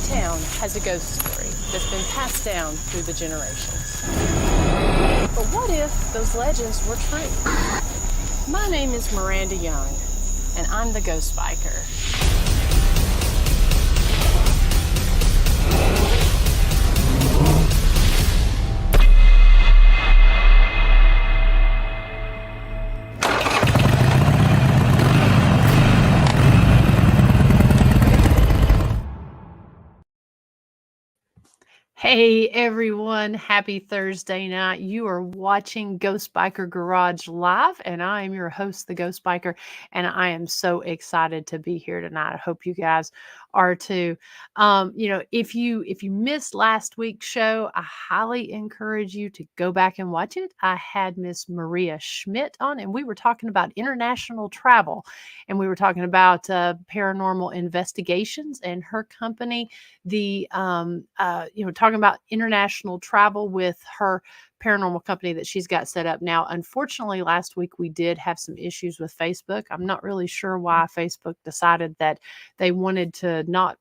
town has a ghost story that's been passed down through the generations. But what if those legends were true? My name is Miranda Young, and I'm the Ghost Biker. Hey everyone, happy Thursday night. You are watching Ghost Biker Garage Live, and I am your host, the Ghost Biker, and I am so excited to be here tonight. I hope you guys are too. If you missed last week's show, I highly encourage you to go back and watch it. I had Miss Maria Schmidt on, and we were talking about international travel, and we were talking about paranormal investigations and her company, talking about international travel with her paranormal company that she's got set up now. Unfortunately, last week we did have some issues with Facebook. I'm not really sure why Facebook decided that they wanted to not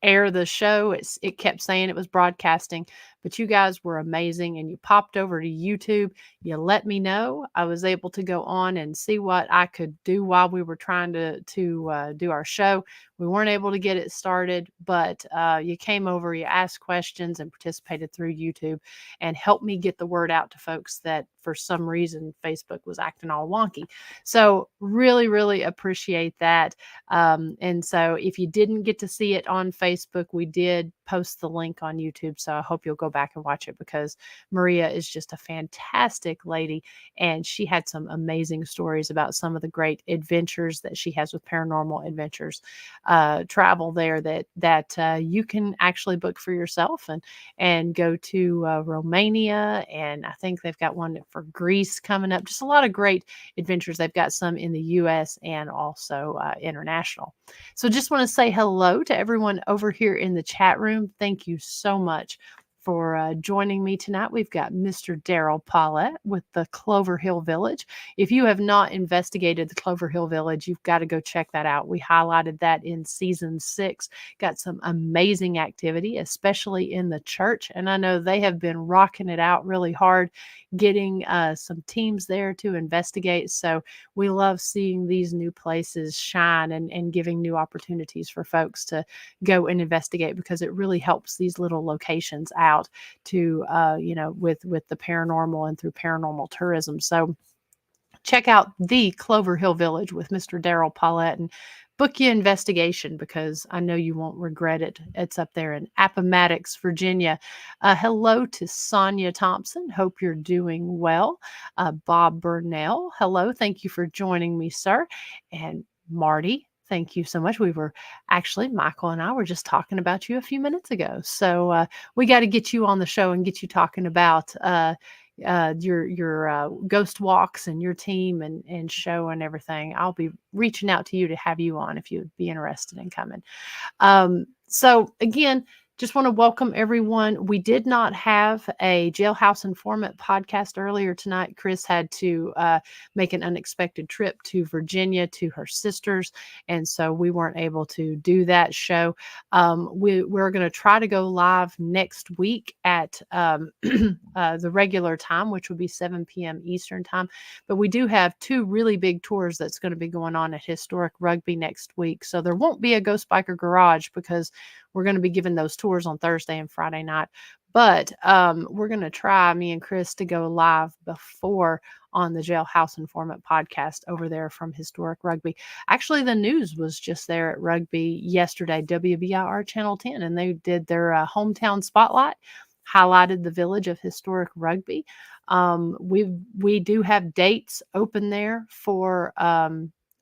air the show. It kept saying it was broadcasting, but you guys were amazing, and you popped over to YouTube. You let me know. I was able to go on and see what I could do while we were trying to do our show. We weren't able to get it started, but you came over, you asked questions, and participated through YouTube, and helped me get the word out to folks that for some reason Facebook was acting all wonky. So really, really appreciate that. And so if you didn't get to see it on Facebook, we did post the link on YouTube. So I hope you'll go back and watch it, because Maria is just a fantastic lady, and she had some amazing stories about some of the great adventures that she has with Paranormal Adventures travel there that you can actually book for yourself and go to Romania, and I think they've got one for Greece coming up. Just a lot of great adventures. They've got some in the U.S. and also international. So just want to say hello to everyone over here in the chat room. Thank you so much for joining me tonight. We've got Mr. Daryl Paulette with the Clover Hill Village. If you have not investigated the Clover Hill Village, you've got to go check that out. We highlighted that in season 6. Got some amazing activity, especially in the church. And I know they have been rocking it out really hard, getting some teams there to investigate. So we love seeing these new places shine and giving new opportunities for folks to go and investigate, because it really helps these little locations out to with the paranormal and through paranormal tourism. So check out the Clover Hill Village with Mr. Daryl Paulette and book your investigation, because I know you won't regret it. It's up there in Appomattox, Virginia. Hello to Sonia Thompson. Hope you're doing well. Bob Burnell. Hello. Thank you for joining me, sir. And Marty, thank you so much. Michael and I were just talking about you a few minutes ago. So we got to get you on the show and get you talking about your ghost walks and your team and show and everything. I'll be reaching out to you to have you on if you'd be interested in coming. So again, just want to welcome everyone. We did not have a Jailhouse Informant podcast earlier tonight. Chris had to make an unexpected trip to Virginia to her sisters, and so we weren't able to do that show. We're going to try to go live next week at the regular time, which would be 7 p.m. Eastern time. But we do have 2 really big tours that's going to be going on at Historic Rugby next week. So there won't be a Ghost Biker Garage, because we're going to be giving those tours on Thursday and Friday night. But we're going to try, me and Chris, to go live before on the Jailhouse Informant podcast over there from Historic Rugby. Actually, the news was just there at Rugby yesterday, WBIR Channel 10, and they did their hometown spotlight, highlighted the village of Historic Rugby. We do have dates open there for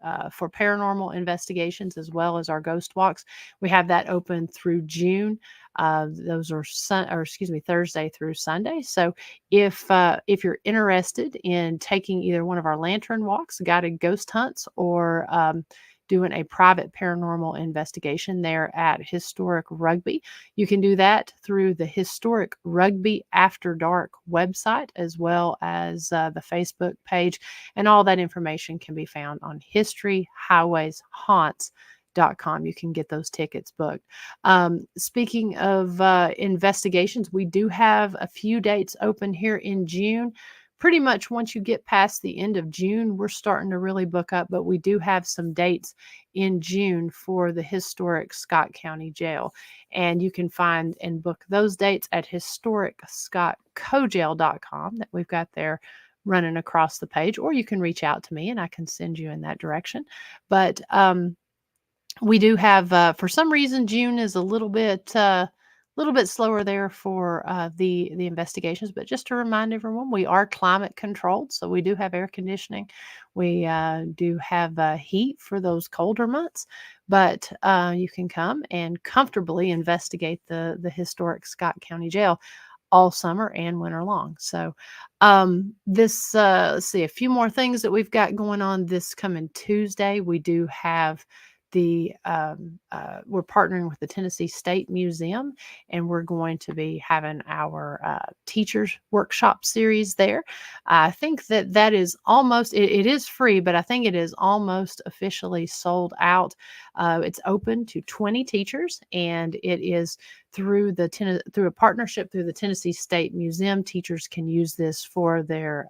paranormal investigations, as well as our ghost walks. We have that open through June. Those are Thursday through Sunday. So if you're interested in taking either one of our lantern walks, guided ghost hunts, or doing a private paranormal investigation there at Historic Rugby, you can do that through the Historic Rugby After Dark website, as well as the Facebook page. And all that information can be found on historyhighwayshaunts.com. com. You can get those tickets booked. Speaking of investigations, we do have a few dates open here in June. Pretty much once you get past the end of June, we're starting to really book up, but we do have some dates in June for the historic Scott County Jail. And you can find and book those dates at historicscottcojail.com that we've got there running across the page, or you can reach out to me and I can send you in that direction. But we do have, for some reason, June is a little bit slower there for the investigations. But just to remind everyone, we are climate controlled, so we do have air conditioning. We do have heat for those colder months, but you can come and comfortably investigate the historic Scott County Jail all summer and winter long. So let's see, a few more things that we've got going on this coming Tuesday. We do have we're partnering with the Tennessee State Museum, and we're going to be having our teachers workshop series there. I think that is almost, it is free, but I think it is almost officially sold out. It's open to 20 teachers, and it is through a partnership through the Tennessee State Museum. Teachers can use this for their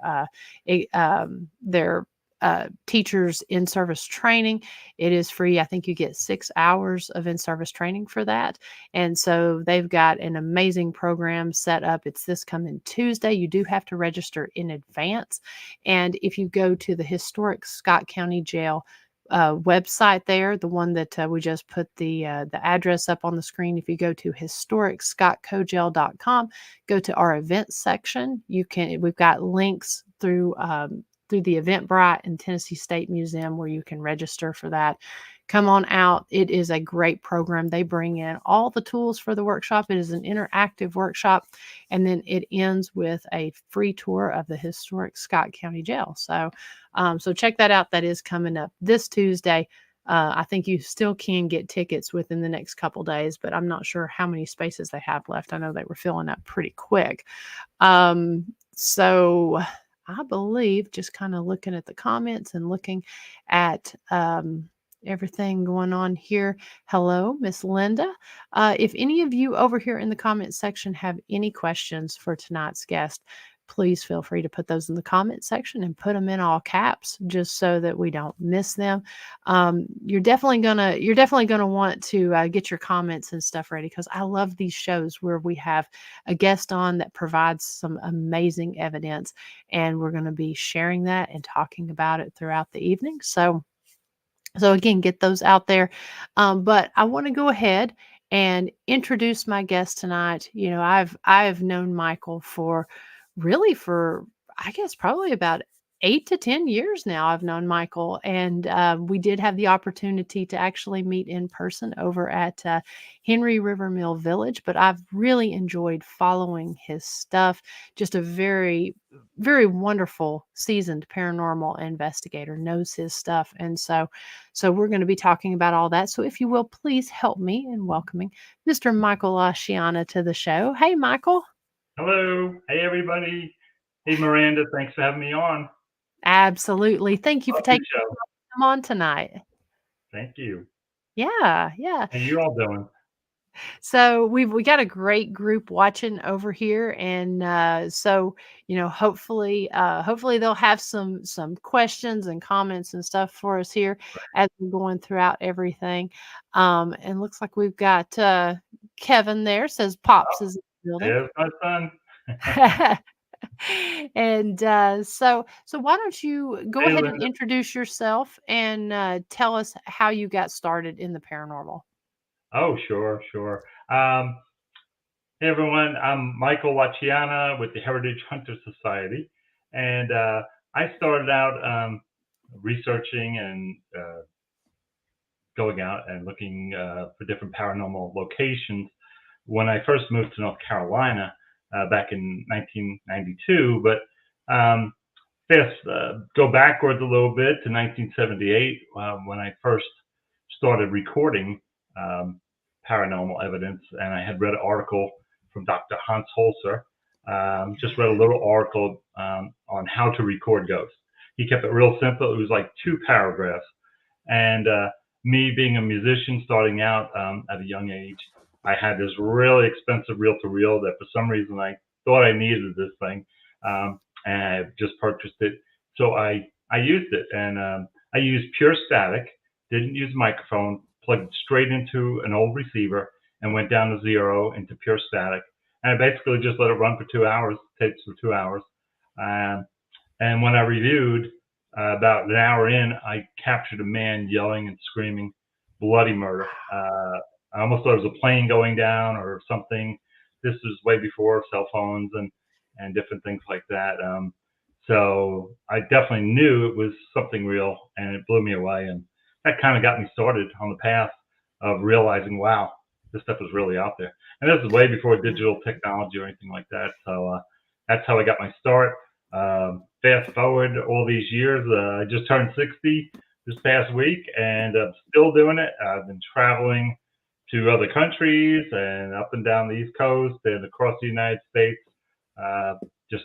teachers in-service training. It is free. I think you get 6 hours of in-service training for that. And so they've got an amazing program set up. It's this coming Tuesday. You do have to register in advance. And if you go to the historic Scott County Jail website there, the one that we just put the address up on the screen. If you go to historicscottcojail.com, go to our events section. We've got links through the Eventbrite and Tennessee State Museum where you can register for that. Come on out. It is a great program. They bring in all the tools for the workshop. It is an interactive workshop, and then it ends with a free tour of the historic Scott County Jail. So check that out. That is coming up this Tuesday. I think you still can get tickets within the next couple days, but I'm not sure how many spaces they have left. I know they were filling up pretty quick. So I believe, just kind of looking at the comments and looking at everything going on here. Hello, Miss Linda. If any of you over here in the comment section have any questions for tonight's guest, please feel free to put those in the comment section and put them in all caps, just so that we don't miss them. You're definitely gonna want to get your comments and stuff ready, because I love these shows where we have a guest on that provides some amazing evidence, and we're going to be sharing that and talking about it throughout the evening. So again, get those out there. But I want to go ahead and introduce my guest tonight. You know, I've known Michael for I guess probably about 8 to 10 years now. I've known Michael, and we did have the opportunity to actually meet in person over at Henry River Mill Village, but I've really enjoyed following his stuff. Just a very, very wonderful, seasoned paranormal investigator, knows his stuff. And so we're going to be talking about all that. So if you will, please help me in welcoming Mr. Michael Chiana to the show. Hey, Michael. Hello. Hey, everybody. Hey, Miranda. Thanks for having me on. Absolutely. Thank you for taking the time to come on tonight. Thank you. Yeah. How you all doing? So we got a great group watching over here, and so hopefully they'll have some questions and comments and stuff for us here as we're going throughout everything. And looks like we've got Kevin there, says Pops is in the building. There's my son. And so why don't you go ahead and introduce yourself and tell us how you got started in the paranormal. Oh, sure. Hey, everyone. I'm Michael Chiana with the Heritage Hunter Society, and I started out researching and going out and looking for different paranormal locations when I first moved to North Carolina back in 1992. But go backwards a little bit to 1978 when I first started recording paranormal evidence, and I had read an article from Dr. Holzer. Just read a little article on how to record ghosts. He kept it real simple. It was like 2 paragraphs, and me being a musician starting out at a young age, I had this really expensive reel-to-reel that for some reason I thought I needed this thing, and I just purchased it. So I used it, and I used pure static, didn't use microphone, plugged straight into an old receiver, and went down to zero into pure static. And I basically just let it run for 2 hours, tapes for 2 hours. Um, and when I reviewed, about an hour in, I captured a man yelling and screaming bloody murder. I almost thought it was a plane going down or something. This was way before cell phones and different things like that. So I definitely knew it was something real, and it blew me away. And that kind of got me started on the path of realizing, wow, this stuff is really out there. And this is way before digital technology or anything like that. So that's how I got my start. Fast forward all these years, I just turned 60 this past week, and I'm still doing it. I've been traveling to other countries and up and down the East Coast and across the United States, just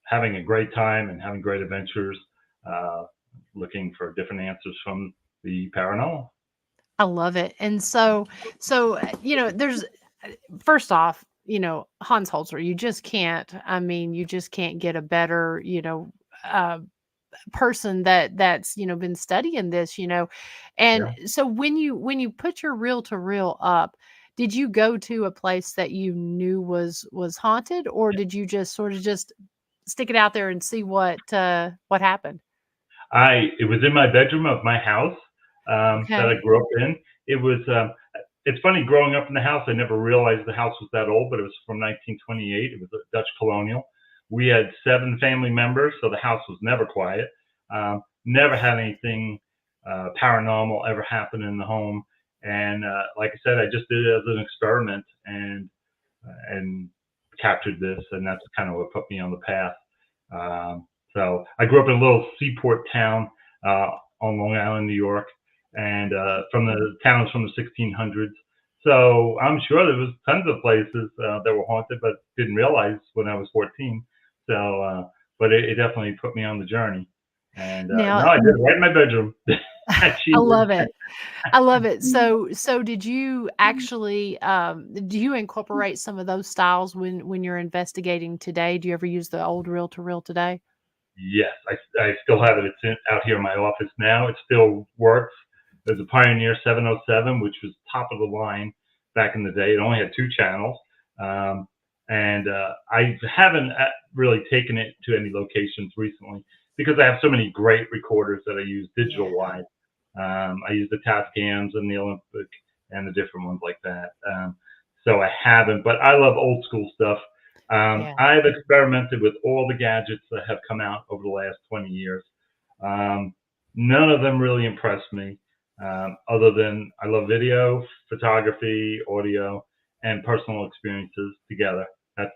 having a great time and having great adventures, uh, looking for different answers from the paranormal. I love it. And so there's first off, Hans Holzer, you just can't. I mean, you just can't get a better, uh, person that's been studying this. And Yeah. so when you put your reel to reel up, did you go to a place that you knew was haunted, or did you just sort of just stick it out there and see what happened? It was in my bedroom of my house that I Okay. grew up in. It was it's funny growing up in the house. I never realized the house was that old, but it was from 1928. It was a Dutch colonial. We had 7 family members, so the house was never quiet. Never had anything paranormal ever happen in the home. And like I said, I just did it as an experiment and captured this, and that's kind of what put me on the path. So I grew up in a little seaport town uh, on Long Island, New York, and from the towns from the 1600s. So I'm sure there was tons of places that were haunted, but didn't realize when I was 14. So, but it definitely put me on the journey. And no, Now, I did it right in my bedroom. I Achievement. love it. I love it. So did you actually do you incorporate some of those styles when you're investigating today? Do you ever use the old reel to reel today? Yes, I still have it. It's out here in my office now. It still works. There's a Pioneer 707, which was top of the line back in the day. It only had 2 channels. Um, and I haven't really taken it to any locations recently because I have so many great recorders that I use digital Yeah. wise. I use the Tascams and the Olympic and the different ones like that. So I haven't, but I love old school stuff. Yeah. I've experimented with all the gadgets that have come out over the last 20 years. Um, None of them really impress me, other than I love video, photography, audio, and personal experiences together. That's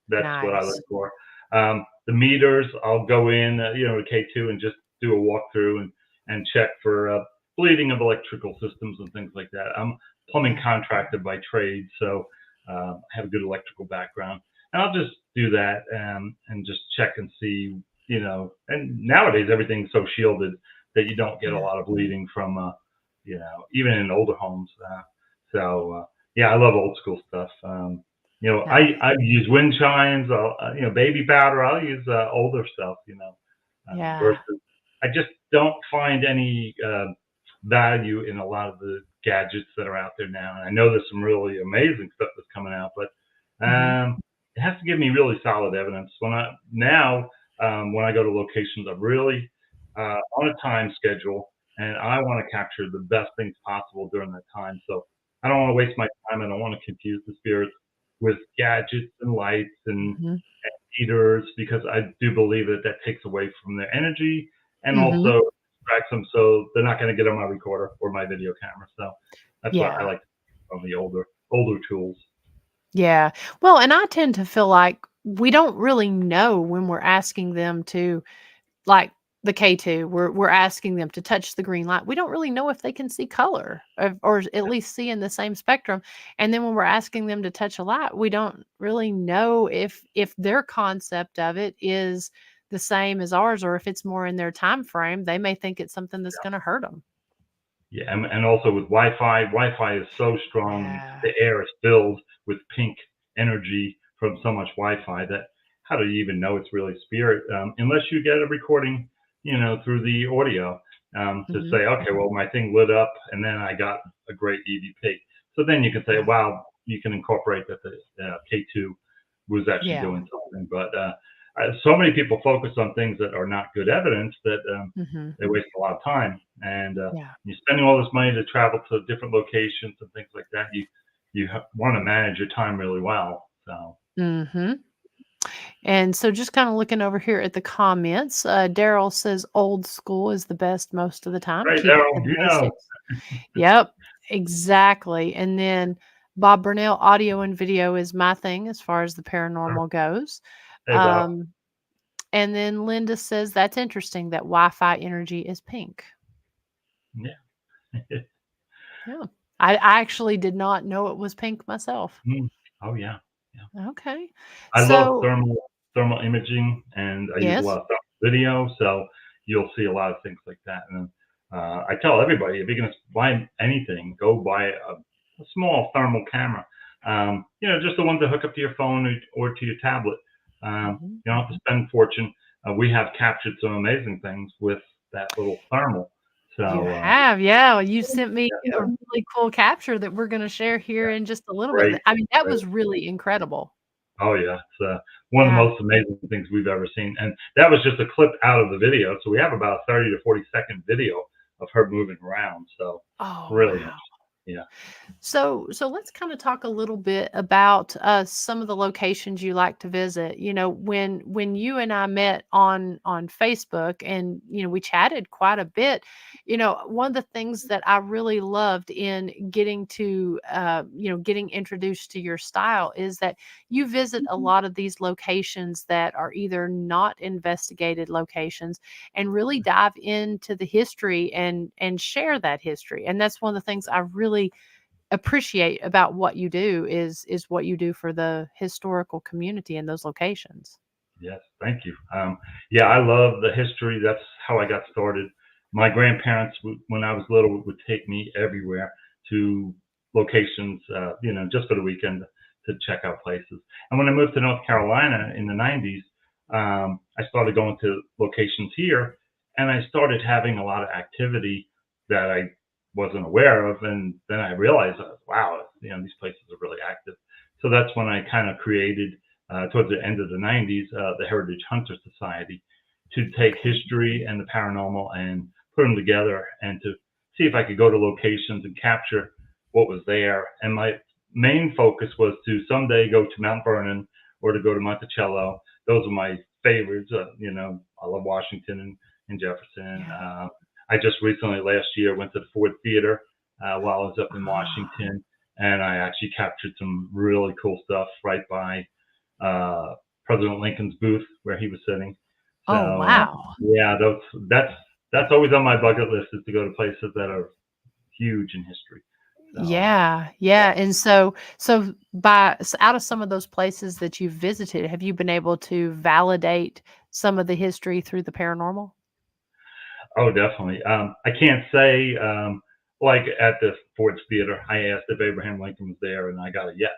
that's what I look Nice. for. The meters, I'll go in, to K2 and just do a walkthrough and check for bleeding of electrical systems and things like that. I'm a plumbing Yeah. contractor by trade, so I have a good electrical background, and I'll just do that and just check and see, And nowadays everything's so shielded that you don't get a Yeah. lot of bleeding from, even in older homes. So yeah, I love old school stuff. Nice. I use wind chimes, baby powder. I'll use older stuff, Yeah. versus I just don't find any value in a lot of the gadgets that are out there now. And I know there's some really amazing stuff that's coming out, but Mhm. it has to give me really solid evidence. When I go to locations, I'm really on a time schedule, and I want to capture the best things possible during that time. So I don't want to waste my time. I don't want to confuse the spirits with gadgets and lights and Mhm. heaters because I do believe that that takes away from their energy and Mhm. also distracts them, so they're not going to get on my recorder or my video camera. So that's what I Yeah. like on the older tools. Yeah. Well, and I tend to feel like we don't really know when we're asking them to, like the K2, we're asking them to touch the green light. We don't really know if they can see color or at least see in the same spectrum. And then when we're asking them to touch a light, we don't really know if their concept of it is the same as ours or if it's more in their time frame. They may think it's something that's going to hurt them. Yeah, and also with Wi-Fi. Wi-Fi is so strong, and Yeah. the air is filled with pink energy from so much Wi-Fi that how do you even know it's really spirit unless you get a recording, through the audio to Mhm. say, okay, well, my thing lit up, and then I got a great EVP. So then you can say, Yeah. wow, you can incorporate that the K2 was actually Yeah. doing something. But so many people focus on things that are not good evidence that Mhm. they waste a lot of time. And Yeah. you're spending all this money to travel to different locations and things like that. You want to manage your time really well. So Mhm. And so just kinda looking over here at the comments, Daryl says old school is the best most of the time. right, Keep it to Errol, the basics. Yep, exactly. And then Bob Burnell, audio and video is my thing as far as the paranormal goes. hey Bob, Um, and then Linda says that's interesting that Wi-Fi energy is pink. yeah. Yeah. I actually did not know it was pink myself. Mm. Oh yeah, yeah. Okay. I love So thermal imaging, and I use a yes. lot of video, so you'll see a lot of things like that. And I tell everybody, if you're going to buy anything, go buy a small thermal camera. Just the one to hook up to your phone or to your tablet. Mhm. You don't have to spend a fortune. We have captured some amazing things with that little thermal. You So have, yeah. Well, you sent me yeah, a really cool capture that we're gonna share here in just a little bit. great, I mean, that great. was really incredible. Oh yeah, it's one of the Yeah. most amazing things we've ever seen, and that was just a clip out of the video. So we have about a 30 to 40-second video of her moving around. So Oh, really wow. interesting. Yeah. So let's kind of talk a little bit about some of the locations you like to visit. When you and I met on Facebook, and we chatted quite a bit. One of the things that I really loved in getting to getting introduced to your style is that you visit a lot of these locations that are either not investigated locations, and really dive into the history and share that history. And that's one of the things I really appreciate about what you do is what you do for the historical community in those locations. Yes, thank you. Yeah, I love the history. That's how I got started. My grandparents, when I was little, would take me everywhere to locations, just for the weekend to check out places. And when I moved to North Carolina in the 90s, I started going to locations here, and I started having a lot of activity that I wasn't aware of. And then I realized, wow, these places are really active. So that's when I kind of created towards the end of the 90s, the Heritage Hunter Society, to take Okay. history and the paranormal and put them together and to see if I could go to locations and capture what was there. And my main focus was to someday go to Mount Vernon or to go to Monticello. Those are my favorites. I love Washington and Jefferson. Yeah. I just recently, last year, went to the Ford Theater while I was up in Ah. Washington, and I actually captured some really cool stuff right by uh, President Lincoln's booth where he was sitting. Oh, So wow. yeah, that's always on my bucket list, is to go to places that are huge in history. So Yeah, yeah, and so out of some of those places that you've visited, have you been able to validate some of the history through the paranormal? oh, definitely. I can't say like at the Ford's Theater, I asked if Abraham Lincoln was there, and I got a yes.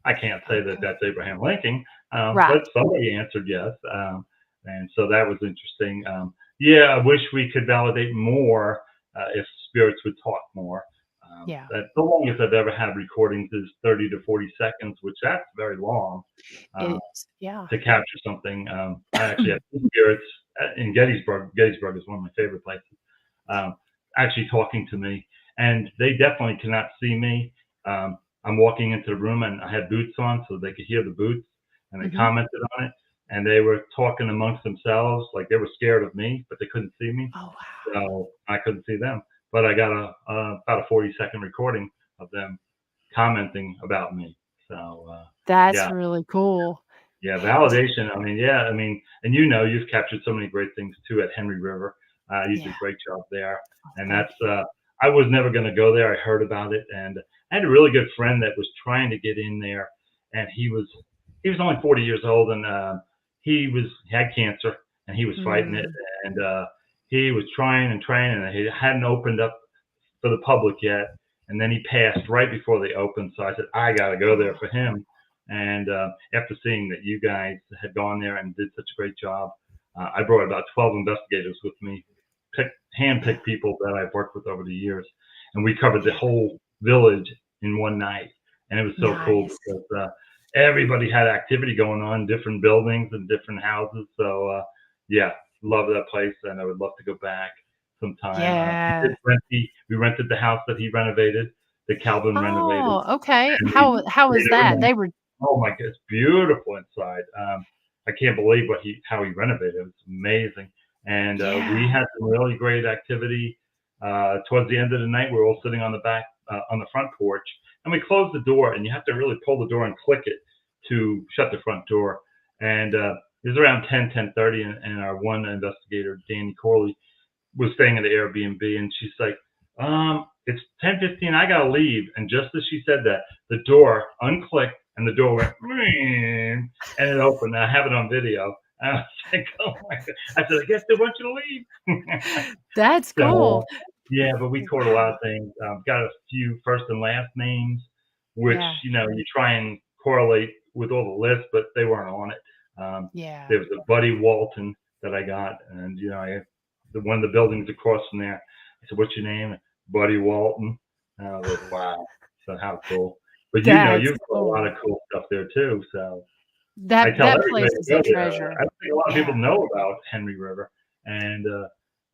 I can't say that Okay. that's Abraham Lincoln, Right. but somebody answered yes, and so that was interesting. Yeah, I wish we could validate more if spirits would talk more. Yeah. That the longest I've ever had recordings is 30 to 40 seconds, which that's very long uh, It is. Yeah. to capture something. I actually have two spirits in Gettysburg. Gettysburg is one of my favorite places. Um, actually talking to me, and they definitely cannot see me. I'm walking into the room, and I had boots on, so they could hear the boots, and they Mhm. commented on it, and they were talking amongst themselves, like they were scared of me, but they couldn't see me, Oh, wow. so I couldn't see them. But I got about a 40-second recording of them commenting about me. So That's yeah, really cool. yeah, D validation. I mean, yeah, I mean, and you've captured so many great things too at Henry River. You did Yeah. a great job there, Oh, and thank that's. you. I was never going to go there. I heard about it, and I had a really good friend that was trying to get in there, and he was only 40 years old, and he had cancer, and he was fighting it, Mm. and he was trying and trying, and he hadn't opened up for the public yet. And then he passed right before they opened. So I said, I got to go there for him. And after seeing that you guys had gone there and did such a great job, I brought about 12 investigators with me, hand-picked people that I've worked with over the years. And we covered the whole village in one night. And it was so cool because everybody had activity going on, different buildings and different houses. So, yeah, love that place. And I would love to go back sometime. Yeah. We rented the house that he renovated, that Calvin renovated. Oh, okay. And How was that? They were oh my God, it's beautiful inside. I can't believe how he renovated it. It's amazing. And we had some really great activity. Towards the end of the night, we were all sitting on the front porch, and we closed the door, and you have to really pull the door and click it to shut the front door. And it was around 10:30, and our one investigator, Danny Corley, was staying at the Airbnb, and she's like, it's 10:15, I gotta leave. And just as she said that, the door unclicked and the door went and it opened. I have it on video. I was like, oh my God. I said, I guess they want you to leave. That's cool. Yeah, but we caught a lot of things. Got a few first and last names, which, you try and correlate with all the lists, but they weren't on it. There was a Buddy Walton that I got, and, one of the buildings across from there. I said, what's your name? Buddy Walton. And I was like, wow. So how cool. But you've got a lot of cool stuff there too. So that place is a treasure. I think a lot of people know about Henry River, and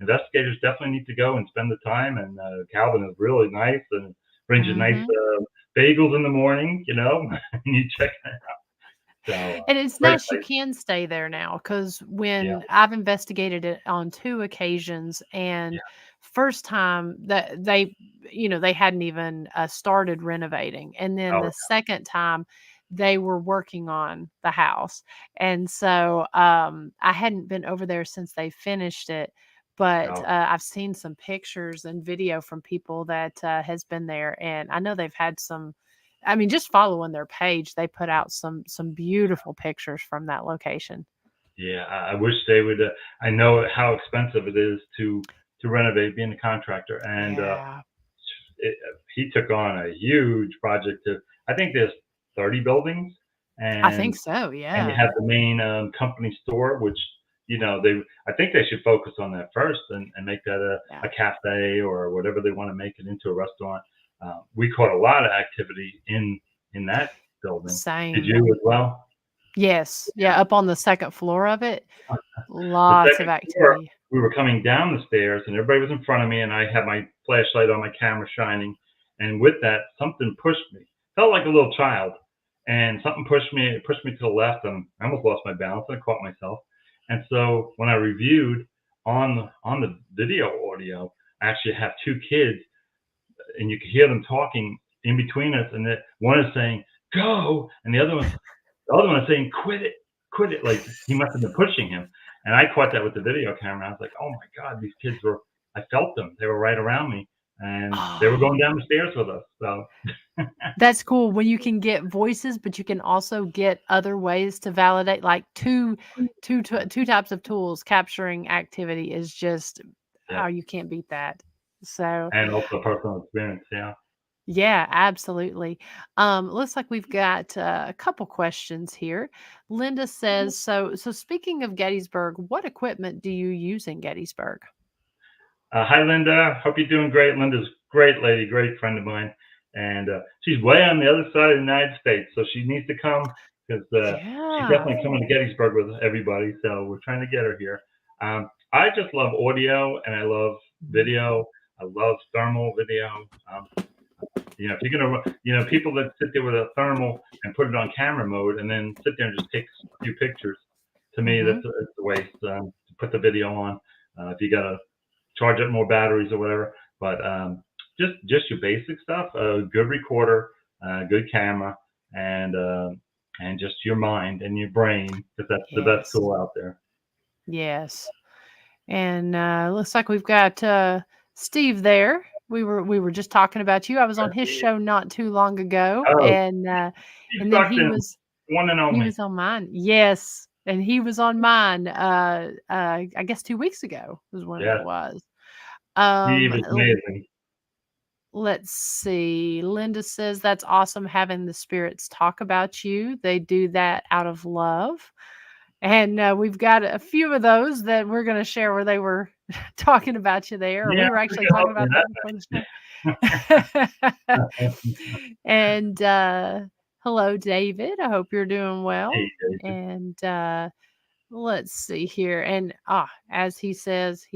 investigators definitely need to go and spend the time. And Calvin is really nice and brings you nice bagels in the morning, and you check it out. So, and it's nice you can stay there now, because when I've investigated it on 2 occasions, and first time that they hadn't even started renovating, and then the second time they were working on the house, and so I hadn't been over there since they finished it. But I've seen some pictures and video from people that has been there, and I know they've had some. I mean, just following their page, they put out some beautiful pictures from that location. Yeah, I wish they would. I know how expensive it is to renovate, being a contractor, and he took on a huge project. I think there's 30 buildings, and I think so. Yeah, and you have the main company store, which I think they should focus on that first and make that a cafe or whatever they want to make it into, a restaurant. We caught a lot of activity in that building. Same. Did you as well? Yes. Yeah, up on the second floor of it. Lots of activity. We were coming down the stairs, and everybody was in front of me, and I had my flashlight on my camera shining. And with that, something pushed me. Felt like a little child. And something pushed me. It pushed me to the left, and I almost lost my balance. I caught myself. And so when I reviewed on the video audio, I actually have 2 kids, and you can hear them talking in between us, and one is saying go, and the other one is saying quit it, like he must have been pushing him. And I caught that with the video camera. I was like, oh my God, these kids I felt them. They were right around me, and they were going down the stairs with us. So that's cool when you can get voices, but you can also get other ways to validate, like two types of tools. Capturing activity is just how you can't beat that. So, and also personal experience. Yeah, absolutely. Looks like we've got a couple questions here. Linda says, so speaking of Gettysburg, what equipment do you use in Gettysburg? Hi, Linda. Hope you're doing great. Linda's a great lady, great friend of mine. And she's way on the other side of the United States, so she needs to come, because she's definitely coming to Gettysburg with everybody. So we're trying to get her here. I just love audio, and I love video. I love thermal video. If you're gonna, people that sit there with a thermal and put it on camera mode and then sit there and just take a few pictures, to me, that's a waste. To put the video on, if you gotta charge up more batteries or whatever. But just your basic stuff, a good recorder, good camera, and just your mind and your brain, because that's the best tool out there. Yes. And looks like we've got Steve there. We were just talking about you. I was on his show not too long ago, and then he was on mine. Yes, and he was on mine. I guess 2 weeks ago was when it was. He was amazing. let's see. Linda says that's awesome having the spirits talk about you. They do that out of love. And we've got a few of those that we're going to share where they were talking about you there. Or Yeah, we were actually talking about that before the show. And hello, David. I hope you're doing well. Hey, David. And let's see here. And as he says,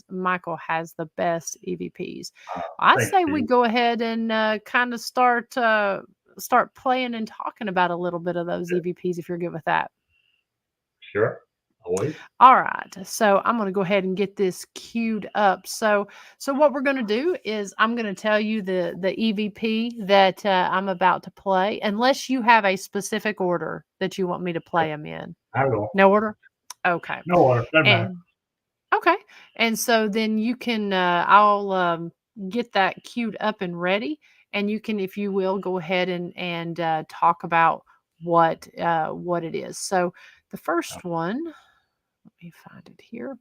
Michael has the best EVPs. I say we go ahead and kind of start playing and talking about a little bit of those EVPs if you're good with that. Sure. Always. All right. So I'm going to go ahead and get this queued up. So what we're going to do is I'm going to tell you the EVP that I'm about to play, unless you have a specific order that you want me to play them in. I will. No order? Okay. No order. Doesn't matter. Okay. And so then you can, I'll get that queued up and ready. And you can, if you will, go ahead and talk about what it is. So the first one, let me find it here.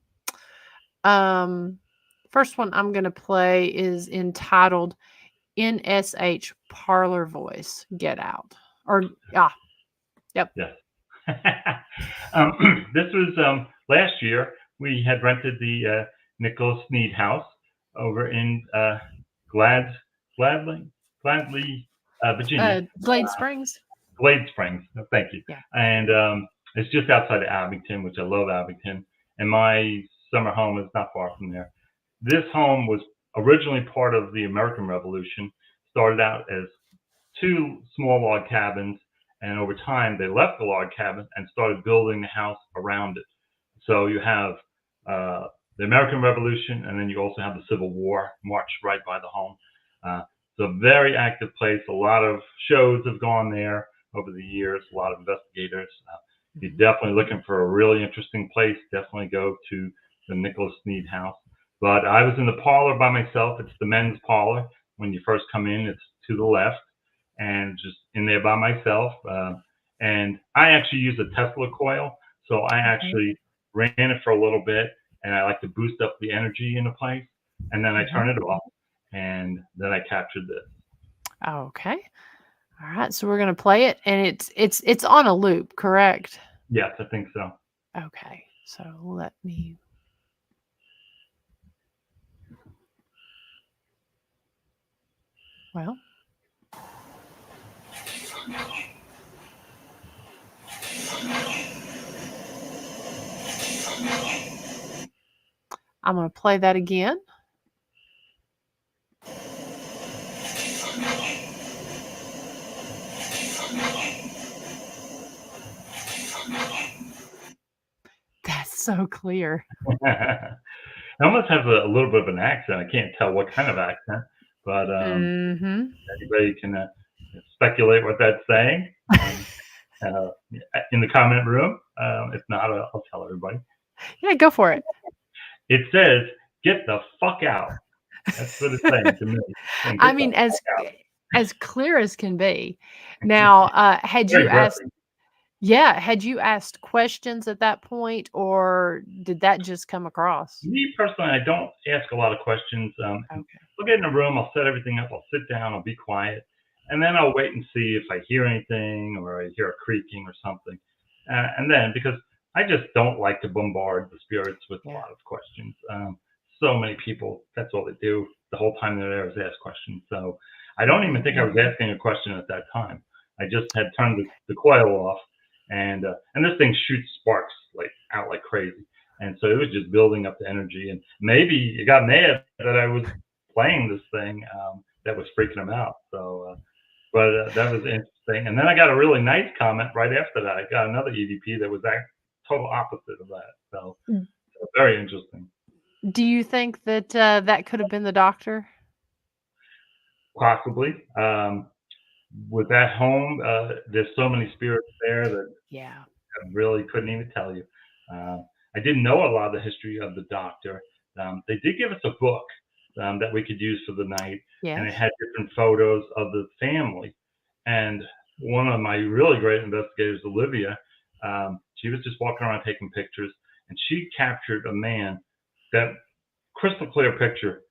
First one I'm going to play is entitled NSH Parlor Voice Get Out. Or, yep. Yes. This was last year. We had rented the Nicholas Sneed house over in Gladley, Virginia. Glade Springs. Glade Springs. Thank you. Yeah. And it's just outside of Abington, which I love Abington. And my summer home is not far from there. This home was originally part of the American Revolution. Started out as 2 small log cabins, and over time they left the log cabin and started building the house around it. So you have the American Revolution, and then you also have the Civil War march right by the home. It's a very active place. A lot of shows have gone there over the years, a lot of investigators. If you're definitely looking for a really interesting place, definitely go to the Nicholas Sneed house. But I was in the parlor by myself. It's the men's parlor. When you first come in, it's to the left, and just in there by myself. And I actually use a Tesla coil. So I actually ran it for a little bit, and I like to boost up the energy in a place, and then I turn it off, and then I captured this. Okay. All right. So we're going to play it, and it's on a loop, correct? Yes, I think so. Okay. So let me. Well. I'm going to play that again. That's so clear. I almost have a little bit of an accent. I can't tell what kind of accent, but anybody can speculate what that's saying in the comment room. If not, I'll tell everybody. Yeah, go for it. It says, "Get the fuck out." That's what it's saying to me. I mean, as clear as can be. Now, had you asked? Yeah, had you asked questions at that point, or did that just come across? Me personally, I don't ask a lot of questions. Okay. I'll get in a room, I'll set everything up, I'll sit down, I'll be quiet, and then I'll wait and see if I hear anything or I hear a creaking or something. And then, because I just don't like to bombard the spirits with a lot of questions. So many people, that's all they do the whole time they're there is ask questions. So I don't even think I was asking a question at that time. I just had turned the coil off. And this thing shoots sparks out like crazy, and so it was just building up the energy. And maybe it got mad that I was playing this thing that was freaking them out. So, but that was interesting. And then I got a really nice comment right after that. I got another EVP that was total opposite of that. So very interesting. Do you think that that could have been the doctor? Possibly. With that home, there's so many spirits there that I really couldn't even tell you. I didn't know a lot of the history of the doctor. They did give us a book that we could use for the night, and it had different photos of the family. And one of my really great investigators, Olivia, she was just walking around taking pictures, and she captured a man, that crystal clear picture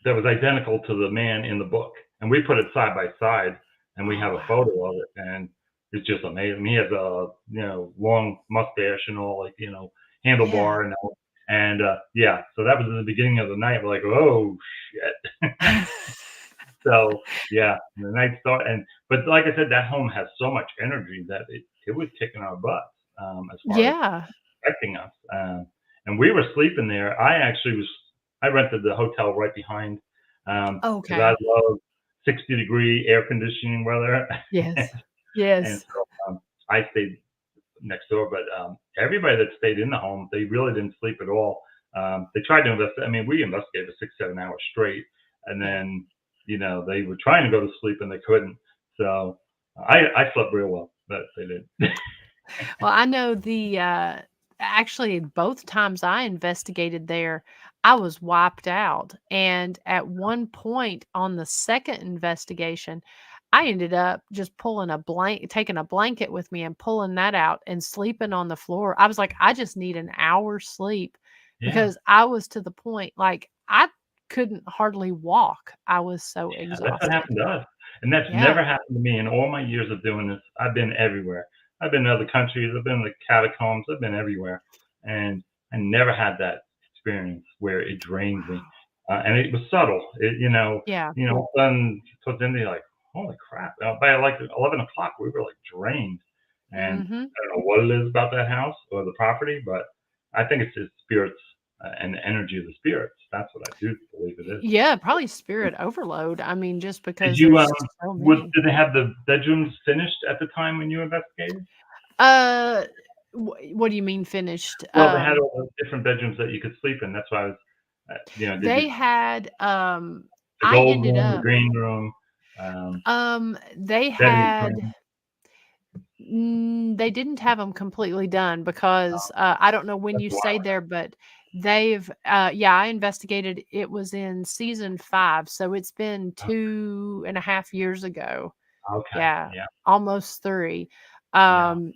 that was identical to the man in the book, and we put it side by side, and we Oh, have a wow. photo of it, and it's just amazing. He has a long mustache and all, like Yeah. handlebar and all, and yeah. So that was in the beginning of the night. We're like, oh shit. So yeah, the night start, and but like I said, that home has so much energy that it was kicking our butts as far as Yeah. affecting us. And we were sleeping there. I rented the hotel right behind because I Okay. love 60-degree air conditioning weather, Yes. and Yes. so I stayed next door. But everybody that stayed in the home, they really didn't sleep at all. They tried to invest. I mean, we investigated for 6, 7 hours straight, and Yeah. then they were trying to go to sleep and they couldn't. So I slept real well, but they did. Well, I know actually both times I investigated there, I was wiped out. And at one point on the second investigation, I ended up just taking a blanket with me and pulling that out and sleeping on the floor. I was like, I just need an hour's sleep Yeah. because I was to the point like I couldn't hardly walk. I was so Yeah, that's what exhausted. happened to us, and that's Yeah. never happened to me in all my years of doing this. I've been everywhere. I've been to other countries. I've been to the catacombs. I've been everywhere, and I never had that experience where it drained me, Wow. and it was subtle. Yeah. All of a sudden towards the end, you're like, "Holy crap!" By like 11 o'clock, we were like drained, and Mhm. I don't know what it is about that house or the property, but I think it's the spirits and the energy of the spirits. That's what I do believe it is. Yeah, probably spirit overload. I mean, just Did because you, there's so many. did they have the bedrooms finished at the time when you investigated? Uh, what do you mean finished? Well, they had all the different bedrooms that you could sleep in. That's why I was, did you They had, the I gold ended room, the up, green room, um, they Betty's had room? they didn't have them completely done because, Oh, I don't know when that's you a while stayed there, but yeah, I investigated it was in season 5, so it's been ago. 2.5 years ago. Okay. Yeah, Yeah. almost 3. Yeah. Um,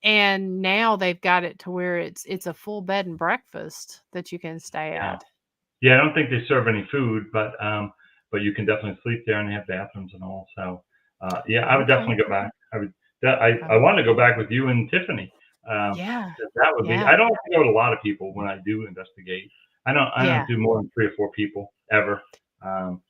and now they've got it to where it's a full bed and breakfast that you can stay Yeah. at. Yeah, I don't think they serve any food, but you can definitely sleep there and they have bathrooms and all. So, yeah, I would Okay. definitely go back. I would. I Oh, want to go back with you and Tiffany. yeah. 'Cause that would be. Yeah. I don't have to go with a lot of people when I do investigate. I don't Yeah. do more than 3 or 4 people ever.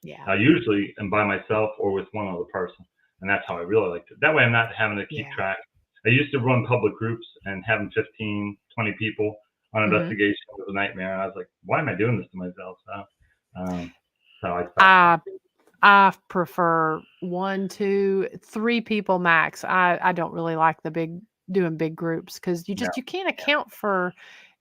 Yeah. I usually am by myself or with one other person, and that's how I really like it. That way, I'm not having to keep Yeah. track. I used to run public groups and having 15, 20 people on Mhm. investigation was a nightmare. And I was like, why am I doing this to myself? So I stopped that. I I prefer 1, 2, 3 people max. I don't really like the big doing big groups because No, you can't account for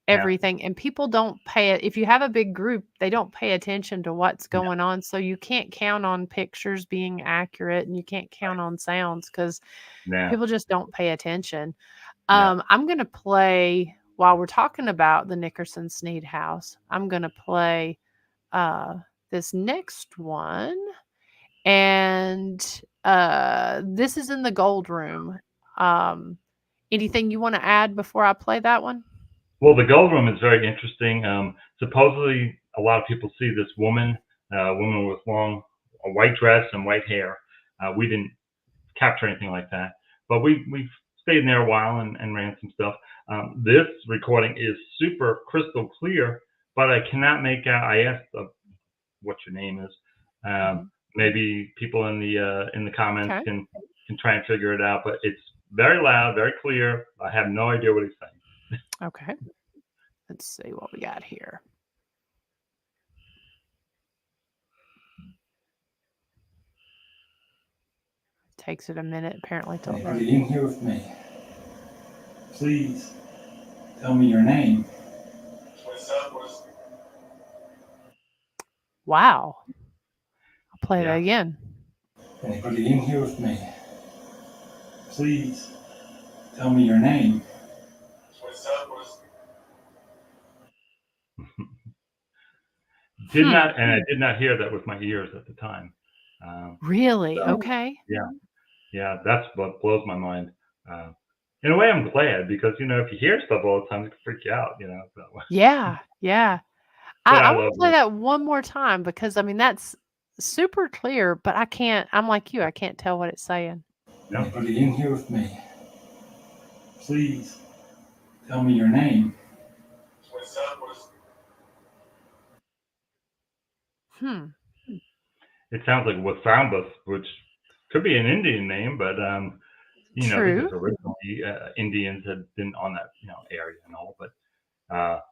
yeah, everything, and people don't pay it if you have a big group, they don't pay attention to what's no, going on, so you can't count on pictures being accurate, and you can't count on sounds because no, people just don't pay attention. no. I'm gonna play while we're talking about the Nickerson Sneed house, I'm gonna play, uh, this next one, and, this is in the gold room. Um, anything you wanna add before I play that one? Well, the gold room is very interesting. Supposedly, a lot of people see this woman with long, a white dress and white hair. We didn't capture anything like that. But we stayed in there a while and ran some stuff. This recording is super crystal clear, but I cannot make out. I asked what your name is. Mhm. Maybe people in the comments Okay. can try and figure it out. But it's very loud, very clear. I have no idea what he's saying. Okay. Let's see what we got here. Takes it a minute apparently till Anybody in here with me? Please tell me your name. wow. I'll play that Yeah. again. Anybody in here with me? Please tell me your name. Did Hmm. not, and I did not hear that with my ears at the time. Um, Really? so Okay. yeah, yeah, that's what blows my mind. Uh, in a way, I'm glad because if you hear stuff all the time, it can freak you out. So Yeah. Yeah. I want love to play it. that one more time because I mean that's super clear, but I can't. I'm like you. I can't tell what it's saying. No. Anybody in here with me? Please tell me your name. Hmm. It sounds like Wasambas, which could be an Indian name, but because True. originally Indians had been on that area and all, but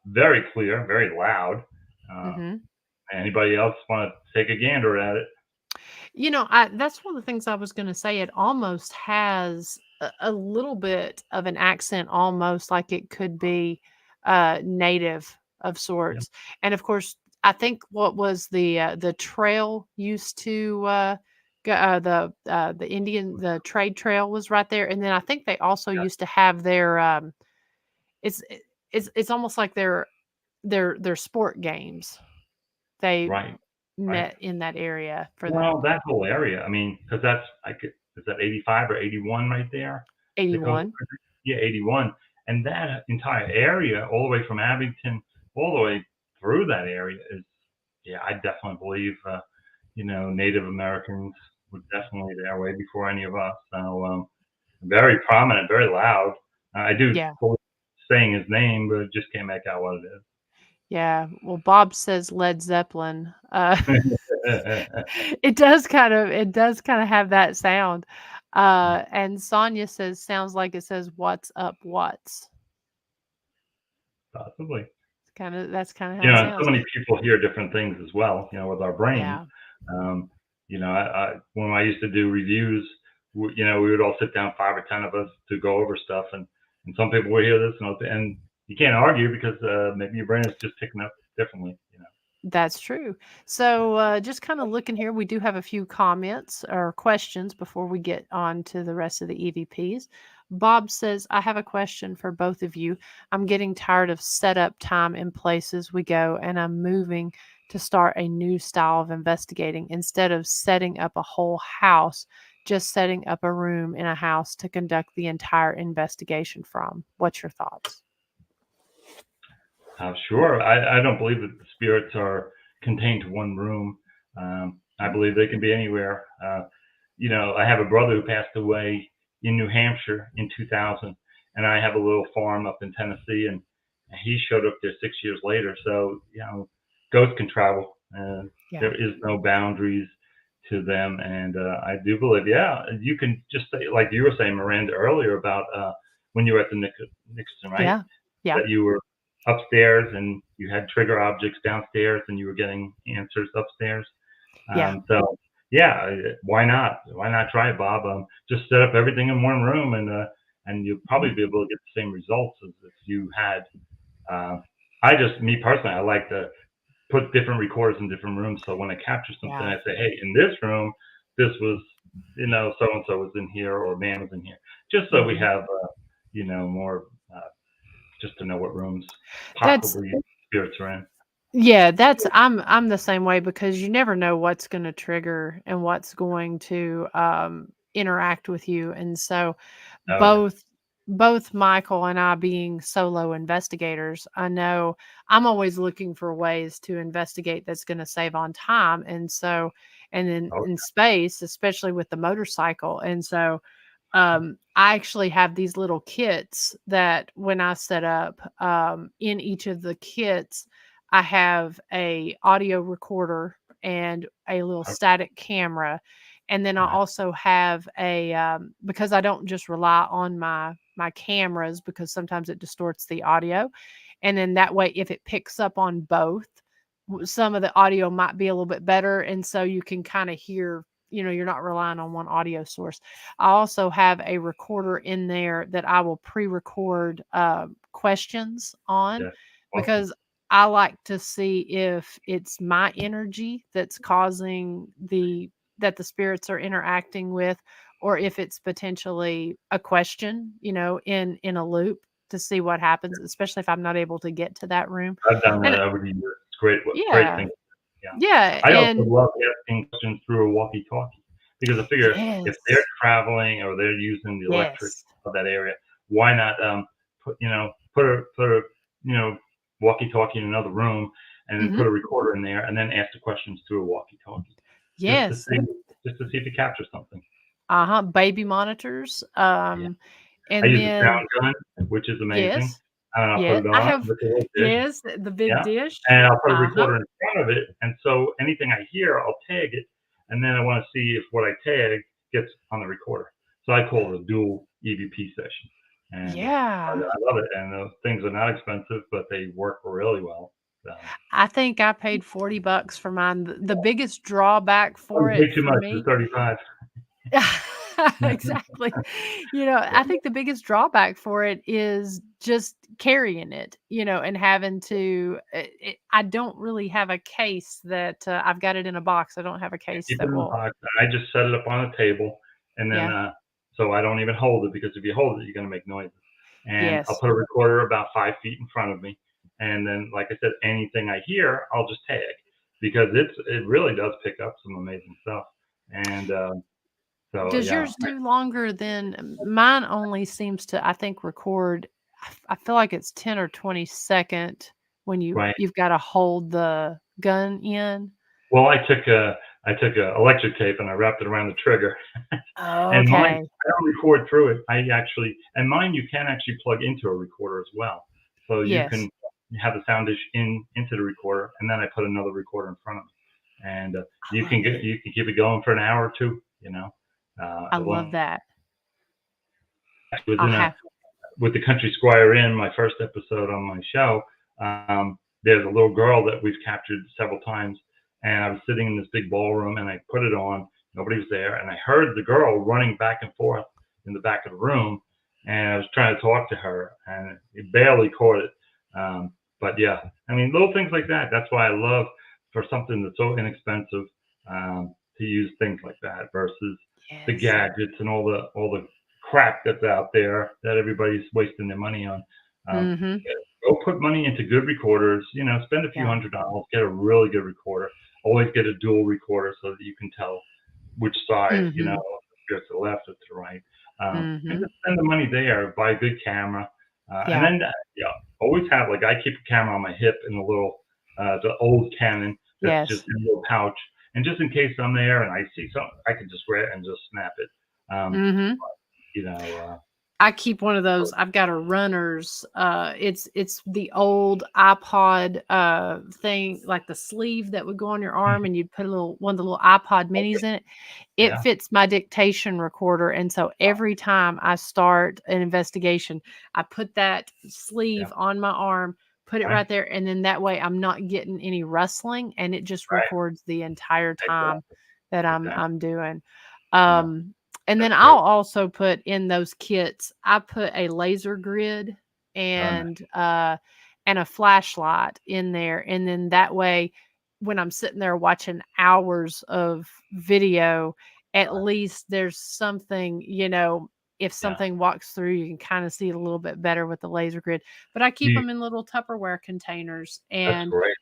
very clear, very loud. Mm-hmm. Anybody else want to take a gander at it? That's one of the things I was going to say. It almost has a little bit of an accent, almost like it could be native of Yeah. sorts. And of course, I think what was the trail used to the trade trail was right there, and then I think they also Yeah. used to have their it's it's almost like their sport games. They Right. Right. met in that area for that. Well, that whole area, I mean, because is that 85 or 81 right there? That goes, 81. yeah, 81. And that entire area, all the way from Abington, all the way through that area is, yeah, I definitely believe, Native Americans were definitely there way before any of us. So, very prominent, very loud. I do Yeah. believe saying his name, but just can't make out what it Yeah. Well, Bob says Led Zeppelin. is. It does kind of have that sound. And Sonia says sounds like it says what's up what's. Possibly. That's kind of how it And so sounds. many people hear different things as well, with our brains. Yeah. Um, when I used to do reviews, we would all sit down, 5 or 10 of us, to go over stuff, and some people would hear this, and you can't argue because maybe your brain is just picking up differently. That's true. So, just kind of looking here, we do have a few comments or questions before we get on to the rest of the EVPs. Bob says, I have a question for both of you. I'm getting tired of setup time in places we go, and I'm moving to start a new style of investigating. Instead of setting up a whole house, just setting up a room in a house to conduct the entire investigation from. What's your thoughts? Sure. I don't believe that the spirits are contained to one room. I believe they can be anywhere. I have a brother who passed away in New Hampshire in 2000, and I have a little farm up in Tennessee, and he showed up there 6 years later. So, ghosts can travel. Yeah. There is no boundaries to them. And I do believe, you can just say, like you were saying, Miranda, earlier about when you were at the Nixon, right? Yeah. Yeah. That you were upstairs and you had trigger objects downstairs and you were getting answers upstairs. Yeah. So why not? Why not try it, Bob? Just set up everything in one room and you'll probably be able to get the same results as if you had. Me personally, I like to put different recorders in different rooms. So when I capture something, Yeah. I say, hey, in this room, this was, so and so was in here or man was in here, just so we have, more. Just to know what rooms possibly spirits are in. Yeah, I'm the same way because you never know what's going to trigger and what's going to interact with you, and so both Michael and I being solo investigators, I know I'm always looking for ways to investigate that's going to save on time, and so and in space, especially with the motorcycle, and so I actually have these little kits that when I set up in each of the kits, I have a audio recorder and a little static camera. And then I also have because I don't just rely on my cameras because sometimes it distorts the audio. And then that way, if it picks up on both, some of the audio might be a little bit better. And so you can kind of hear, you're not relying on one audio source. I also have a recorder in there that I will pre-record questions on because I like to see if it's my energy that's causing that the spirits are interacting with, or if it's potentially a question, in a loop to see what happens, especially if I'm not able to get to that room. I've done that And over the years. It's great. Great yeah, thing. yeah, I also and love asking questions through a walkie-talkie because I figure if they're yes, traveling or they're using the electric yes, of that area, why not put a walkie-talkie in another room and then put a recorder in there, and then ask the questions through a walkie-talkie, just to Yes. see if you capture something. Baby monitors. I And use a then sound gun, which is amazing. yes, I'll put yes, it I on have with a little dish. yes, the big Yeah, dish. and I'll put a recorder in front of it, and so anything I hear, I'll tag it, and then I want to see if what I tag gets on the recorder. So I call it a dual EVP session, and Yeah. I love it. And those things are not expensive, but they work really well. So. I think I paid $40 for mine. The biggest drawback for Way it too for much me. for 35. Exactly. I think the biggest drawback for it is just carrying it, and having to. I don't really have a case that I've got it in a box. I don't have a case Keep it that in the will. box. I just set it up on a table, and then Yeah. so I don't even hold it, because if you hold it, you're going to make noises. And I'll Yes. put a recorder about 5 feet in front of me, and then, like I said, anything I hear, I'll just tag, because it really does pick up some amazing stuff. And so Does yeah, yours do longer than mine? Only seems to, I think, record. I feel like it's 10 or 20 second when right. you've got to hold the gun in. Well, I took a electric tape and I wrapped it around the trigger. And mine, Okay. I don't record through it. And mine, you can actually plug into a recorder as well. So you Yes. can have the sound dish into the recorder, and then I put another recorder in front of me, and you can keep it going for an hour or two. I love that. Was I'll have. with the Country Squire Inn, my first episode on my show. There's a little girl that we've captured several times, and I was sitting in this big ballroom, and I put it on. Nobody was there, and I heard the girl running back and forth in the back of the room, and I was trying to talk to her, and it barely caught it. But yeah, I mean, little things like that. That's why I love, for something that's so inexpensive, to use things like that versus the Yes. gadgets and all the crap that's out there that everybody's wasting their money on. Go put money into good recorders. Spend a few $100, get a really good recorder. Always get a dual recorder so that you can tell which side, if you're to the left or to the right. And just spend the money there, buy a good camera. And then, always have, like, I keep a camera on my hip in a little, the old Canon that's just in a little pouch. And just in case I'm there and I see something, I can just grab and just snap it. I keep one of those. I've got a runner's. It's the old iPod thing, like the sleeve that would go on your arm, and you'd put one of the little iPod minis in it. It fits my dictation recorder, and so every time I start an investigation, I put that sleeve on my arm, put it right there, and then that way I'm not getting any rustling, and it just records the entire time that I'm doing. And then I'll also put in those kits, I put a laser grid and a flashlight in there. And then that way, when I'm sitting there watching hours of video, at least there's something, if something walks through, you can kind of see it a little bit better with the laser grid. But I keep them in little Tupperware containers. And that's great.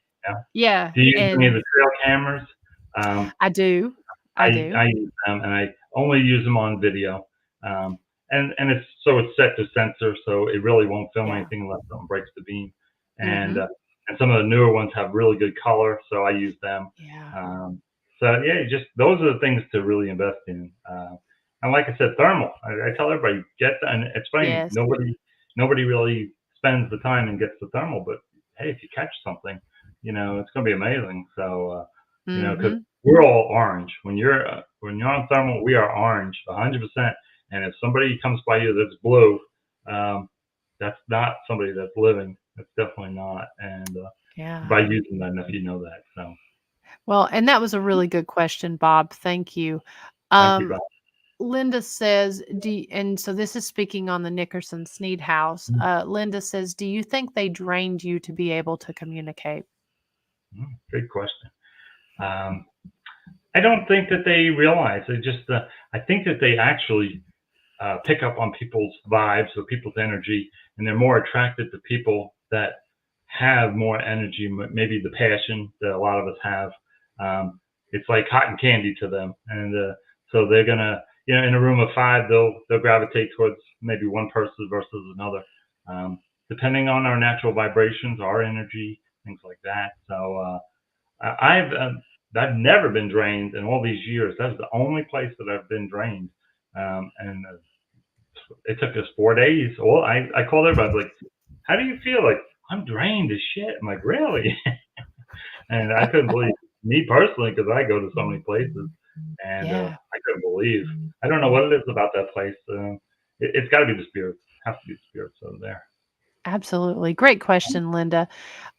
Yeah. Do you use any of the trail cameras? I do. I use them, and I only use them on video. And it's set to sensor, so it really won't film anything unless something breaks the beam. And some of the newer ones have really good color, so I use them. Just those are the things to really invest in. And like I said, thermal. I tell everybody, and it's funny, nobody really spends the time and gets the thermal, but hey, if you catch something, it's going to be amazing. So because we're all orange. When you're on thermal, we are orange, 100%. And if somebody comes by you that's blue, that's not somebody that's living. That's definitely not. And by using them, if you know that. So. Well, and that was a really good question, Bob. Thank you. Thank you, Bob. Linda says, and so this is speaking on the Nickerson Sneed house. Linda says, do you think they drained you to be able to communicate? Good question. I don't think that they realize. I think that they actually pick up on people's vibes or people's energy, and they're more attracted to people that have more energy, maybe the passion that a lot of us have. It's like cotton candy to them, and so they're gonna, in a room of 5, they'll gravitate towards maybe one person versus another, depending on our natural vibrations, our energy, things like that. So I've never been drained in all these years. That's the only place that I've been drained. And it took us 4 days. Well, I called everybody, like, how do you feel? Like, I'm drained as shit. I'm like, really? And I couldn't believe me personally, because I go to so many places, and Yeah. I couldn't believe. I don't know what it is about that place. It's got to be the spirits. It has to be the spirits over there. Absolutely. Great question, Linda.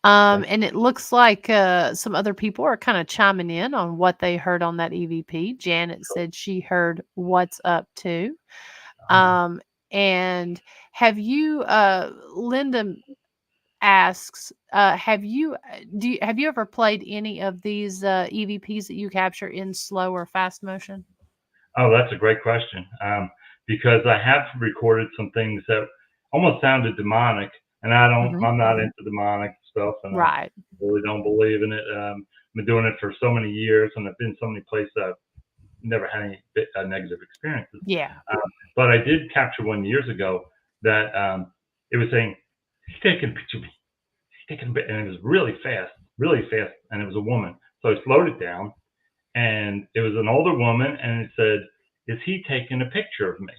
And it looks like some other people are kind of chiming in on what they heard on that EVP. Janet said she heard "What's Up" too. And have you, Linda asks, have you ever played any of these EVPs that you capture in slow or fast motion? Oh, that's a great question. Because I have recorded some things that almost sounded demonic, and I'm not into demonic stuff, and Right. I really don't believe in it. I've been doing it for so many years, and I've been so many places I've never had any negative experiences. Yeah. But I did capture one years ago that it was saying, he's taking a picture of me. He's taking a bit, and it was really fast, and it was a woman. So I slowed it down, and it was an older woman, and it said, "Is he taking a picture of me?"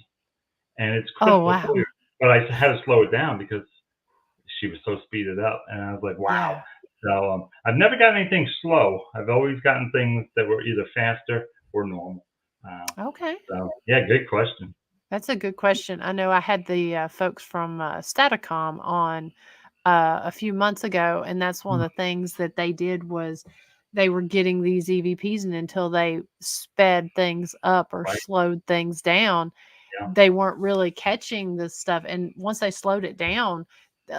And it's Oh, crystal wow. clear. But I had to slow it down because she was so speeded up, and I was like, "Wow." Yeah. So I've never gotten anything slow. I've always gotten things that were either faster or normal. Okay. So yeah, good question. That's a good question. I know I had the folks from Statacom on a few months ago, and that's one of the things that they did was they were getting these EVPs, and until they sped things up or Right. slowed things down, Yeah. they weren't really catching this stuff. And once they slowed it down,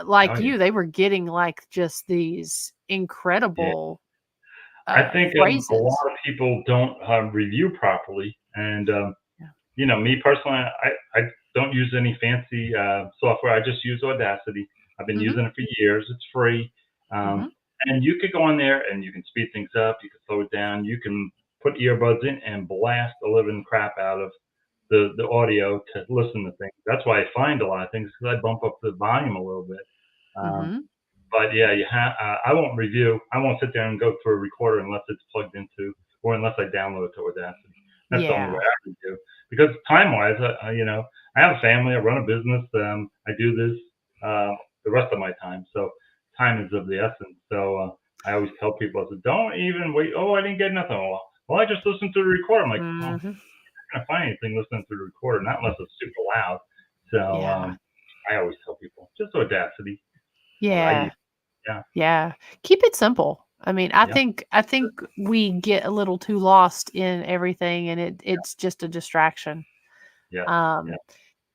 like Oh, you, yeah. they were getting like just these incredible I think a phrases. lot of people don't review properly, and Yeah. you know, me personally, I don't use any fancy software. I just use Audacity. I've been using it for years. It's free, and you could go on there and you can speed things up. You can slow it down. You can put earbuds in and blast the living crap out of the audio to listen to things. That's why I find a lot of things, because I bump up the volume a little bit. But yeah, I won't review. I won't sit there and go through a recorder unless it's plugged into, or unless I download it to Audacity. That's the only way I would do. Because time-wise, you know, I have a family. I run a business. I do this the rest of my time. So time is of the essence. So I always tell people, I said, don't even wait. Oh, I didn't get nothing. Well, I just listened to the recorder. I'm like, oh, I'm not gonna find anything listening to the recorder, not unless it's super loud. So I always tell people, just Audacity. Yeah. Yeah. Yeah. Keep it simple. I mean, I Yeah. think we get a little too lost in everything, and it's just a distraction. Yeah.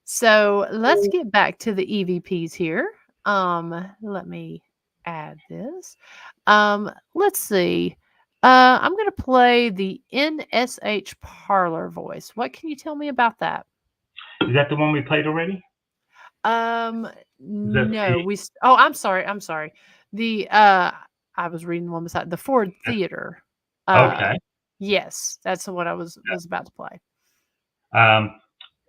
So let's get back to the EVPs here. Let me add this. Let's see. I'm going to play the NSH parlor voice. What can you tell me about that? Is that the one we played already? No, I'm sorry. The I was reading the one beside the Ford Theater. Okay. Yes, that's what I was about to play.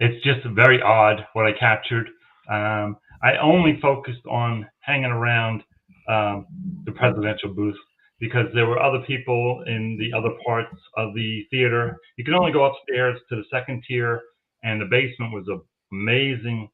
It's just very odd what I captured. I only focused on hanging around the presidential booth, because there were other people in the other parts of the theater. You can only go upstairs to the second tier, and the basement was an amazing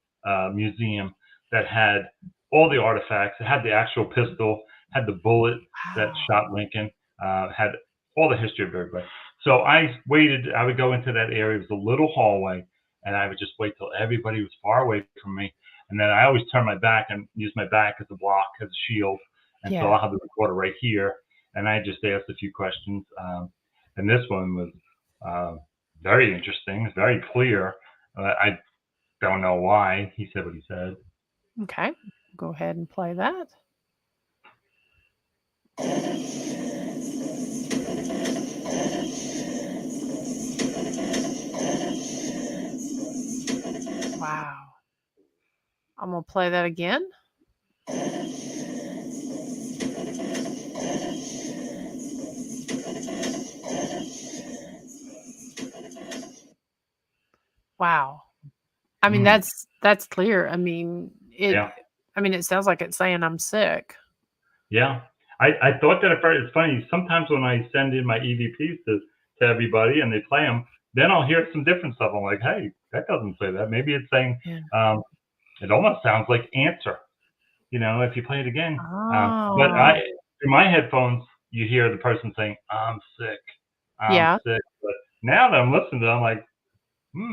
museum that had all the artifacts. It had the actual pistol, had the bullet that shot Lincoln, had all the history of everybody. So I waited. I would go into that area. It was a little hallway, and I would just wait till everybody was far away from me. And then I always turn my back and use my back as a block, as a shield. And so I'll have the recorder right here. And I just asked a few questions. And this one was very interesting, very clear. I don't know why he said what he said. Okay. Go ahead and play that. Wow. I'm going to play that again. Wow. I mean, that's clear. I mean, it sounds like it's saying I'm sick. Yeah. I thought that at first. It's funny. Sometimes when I send in my EVPs to everybody and they play them, then I'll hear some different stuff. I'm like, hey, that doesn't say that. Maybe it's saying, Yeah. it almost sounds like answer, if you play it again. But Oh. through my headphones, you hear the person saying, I'm sick. I'm Yeah. sick. But now that I'm listening to it, I'm like,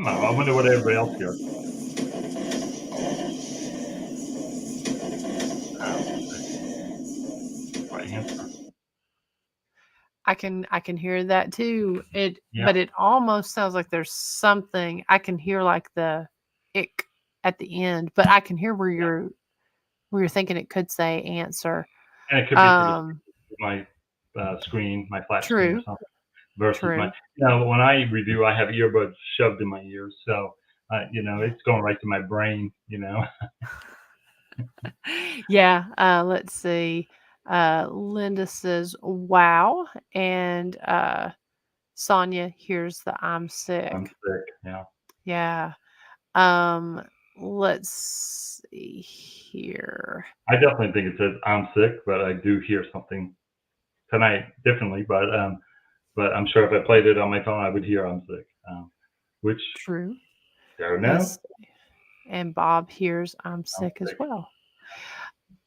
I wonder what everybody else hears. Answer. I can hear that too. Yeah. But it almost sounds like there's something. I can hear like the ick at the end, but I can hear where you're thinking it could say answer. And it could be my screen, my flat screen or True. something. Versus my, True. when I review, I have earbuds shoved in my ears, so it's going right to my brain. Yeah. Let's see. Linda says, "Wow," and Sonia hears the "I'm sick." I'm sick. Yeah. Yeah. Let's see here. I definitely think it says I'm sick, but I do hear something tonight differently. But I'm sure if I played it on my phone, I would hear I'm sick. Which True. don't know. Let's see. And Bob hears I'm sick as well.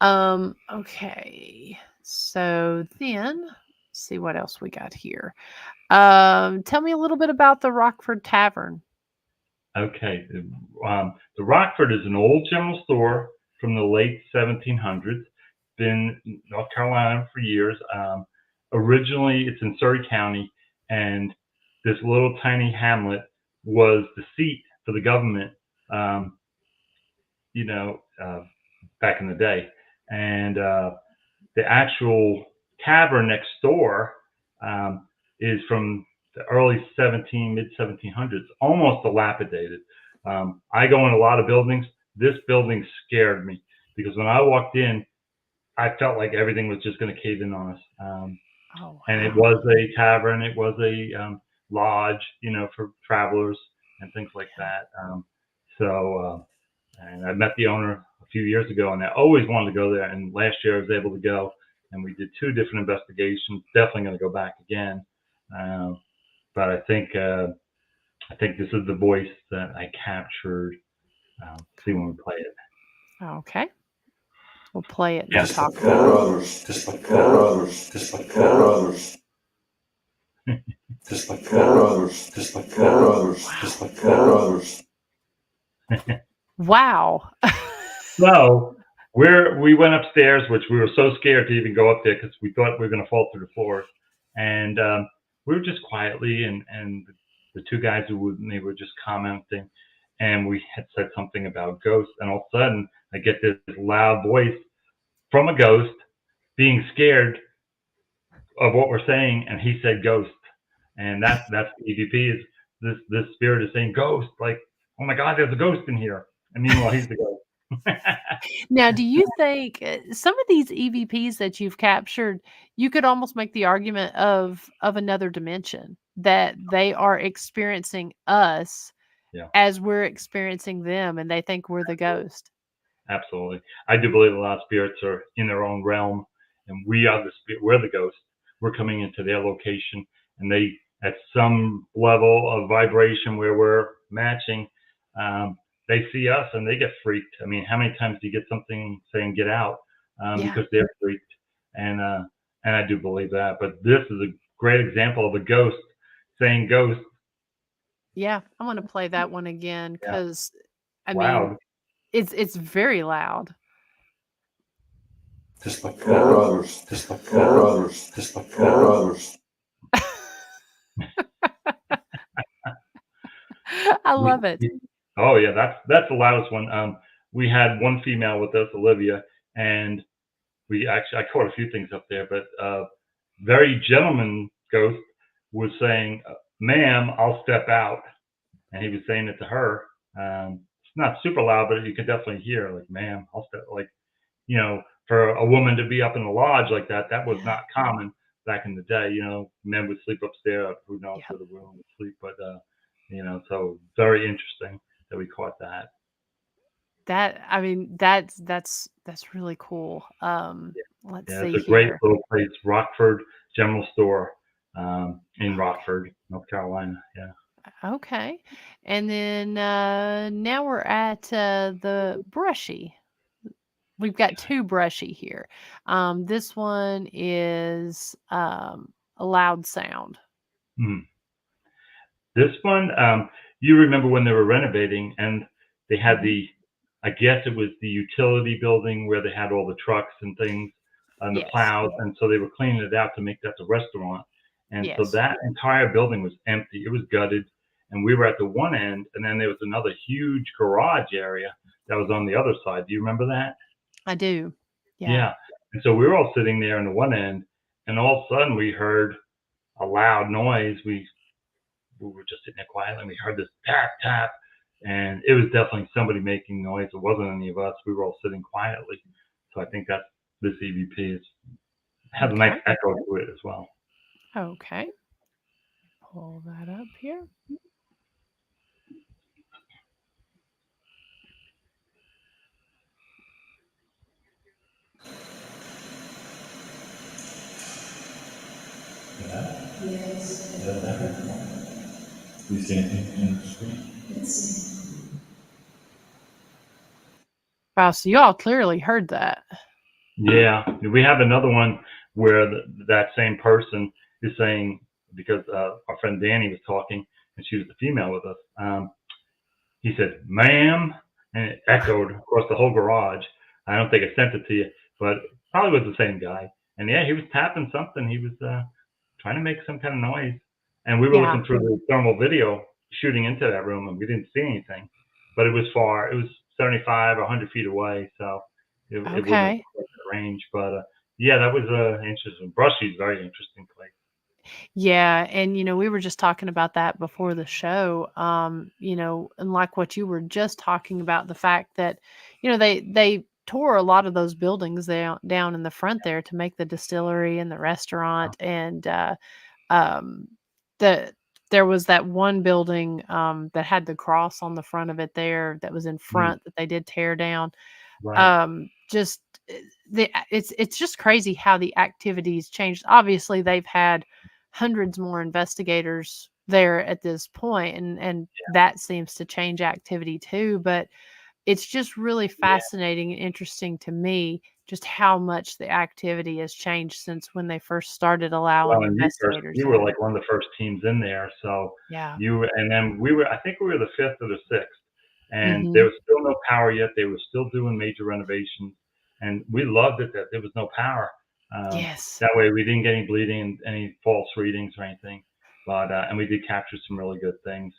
Okay. So then see what else we got here. Tell me a little bit about the Rockford Tavern. Okay. The Rockford is an old general store from the late 1700s. Been in North Carolina for years. Originally, it's in Surrey County, and this little tiny hamlet was the seat for the government, back in the day. And the actual tavern next door is from the early mid 1700s, almost dilapidated. I go in a lot of buildings. This building scared me because when I walked in, I felt like everything was just going to cave in on us. Wow. And it was a tavern. It was a lodge, for travelers and things like that. And I met the owner a few years ago, and I always wanted to go there. And last year I was able to go, and we did 2 different investigations. Definitely going to go back again. But I think this is the voice that I captured. See when we play it. Okay. We'll play it and Just talk like four others, just like four others, just like four others. Just like four others, just like four others, just like four others. Wow. So we went upstairs, which we were so scared to even go up there because we thought we were going to fall through the floors. And we were just quietly, and the 2 guys who were with me were just commenting, and we had said something about ghosts, and all of a sudden I get this loud voice from a ghost being scared of what we're saying, and he said ghost, and that's the EVP is this spirit is saying ghost, like, oh my God, there's a ghost in here, and meanwhile he's the ghost. Now, do you think some of these EVPs that you've captured, you could almost make the argument of another dimension, that they are experiencing us as we're experiencing them, and they think we're the ghost? Absolutely. I do believe a lot of spirits are in their own realm, and we are the spirit. We're the ghost. We're coming into their location, and they, at some level of vibration where we're matching, they see us and they get freaked. I mean, how many times do you get something saying "get out" because they're freaked? And I do believe that. But this is a great example of a ghost saying "ghost." Yeah, I want to play that one again because, I Wow. mean, it's very loud. Just like four others, just like four others, just like four others. I love it. Oh yeah, that's the loudest one. We had one female with us, Olivia, and I caught a few things up there, but very gentleman ghost was saying, "Ma'am, I'll step out," and he was saying it to her. It's not super loud, but you could definitely hear, like, "Ma'am, I'll step," like, for a woman to be up in the lodge like that was not common back in the day. Men would sleep upstairs, who knows where the women would sleep, but so very interesting that we caught that. I mean, that's really cool. Let's Yeah, see it's a great here. little place, Rockford General Store, in Rockford, North Carolina. Yeah. Okay. And then now we're at the brushy. We've got two brushy here. This one is a loud sound. Mm. This one, you remember when they were renovating and they had Mhm. the, I guess it was the utility building where they had all the trucks and things and the Yes. plows. And so they were cleaning it out to make that the restaurant. And so Yes. that entire building was empty. It was gutted. And we were at the one end. And then there was another huge garage area that was on the other side. Do you remember that? I do. Yeah. Yeah. And so we were all sitting there on the one end. And all of a sudden we heard a loud noise. We were just sitting there quietly and we heard this tap tap, and it was definitely somebody making noise. It wasn't any of us. We were all sitting quietly. So I think that this EVP has a nice Okay. echo to it as well. Okay. Pull that up here. Yes. Do you see anything in the screen? Wow. So y'all clearly heard that. Yeah, we have another one where that same person is saying, because our friend Danny was talking and she was the female with us. He said, "Ma'am," and it echoed across the whole garage. I don't think I sent it to you, but probably was the same guy. And yeah, he was tapping something. He was trying to make some kind of noise. And we were Yeah. looking through the thermal video shooting into that room, and we didn't see anything. But it was far. It was 75 or 100 feet away, so it wasn't Okay. quite that range. But yeah, that was interesting. Brushy's very interesting place. Yeah, and we were just talking about that before the show. And like what you were just talking about, the fact that, they tore a lot of those buildings down in the front there to make the distillery and the restaurant, and um, the there was that one building that had the cross on the front of it there that was in Mm, front that they did tear down. right. Just it's just crazy how the activities changed. Obviously, they've had hundreds more investigators there at this point, and that seems to change activity too. But it's just really Yeah. fascinating and interesting to me just how much the activity has changed since when they first started allowing Well, and investigators you were in. like one of the first teams in there, so Yeah. and then we were, I think we were the fifth or the sixth, and there Mhm. was still no power yet. They were still doing major renovations, and we loved it that there was no power. Yes. That way we didn't get any bleeding and any false readings or anything, but and we did capture some really good things.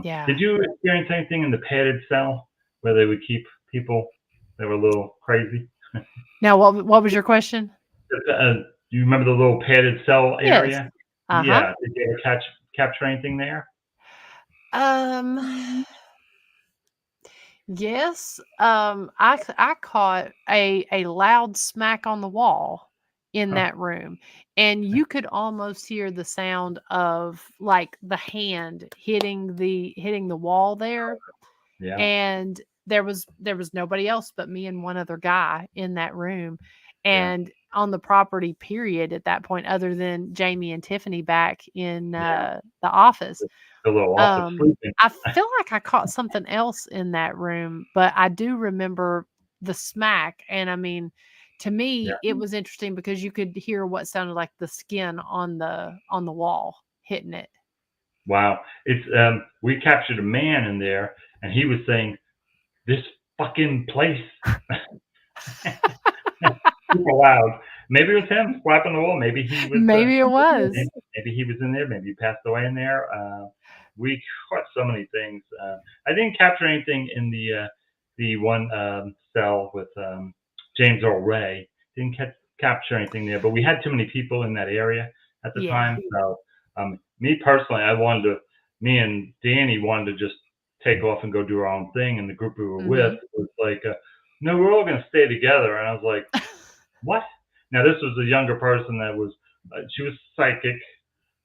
Yeah. Did you experience anything in the padded cell where they would keep people that were a little crazy? Now what was your question? Do you remember the little padded cell Yes. area? Uh-huh. Yeah. Did you ever capture anything there? Um Yes, I caught a loud smack on the wall in Huh. that room, and you could almost hear the sound of, like, the hand hitting the wall there, Yeah. and there was nobody else but me and one other guy in that room, Yeah. and on the property, period, at that point, other than Jamie and Tiffany back in, Yeah. the office. The little office Um, sleeping. I feel like I caught something else in that room, but I do remember the smack, and I mean, to Yeah. me, it was interesting because you could hear what sounded like the skin on the wall hitting it. Wow. It's we captured a man in there and he was saying, "This fucking place." Super loud. Maybe it was him slapping the wall. Maybe he was Maybe it was. maybe he was in there. Maybe he passed away in there. We caught so many things. I didn't capture anything in the one cell with James Earl Ray. Didn't capture anything there, but we had too many people in that area at the Yeah. time. So me personally, me and Danny wanted to just take off and go do our own thing, and the group we were with Mhm. was like, "No, we're all going to stay together." And I was like, "What?" Now this was a younger person that was she was psychic,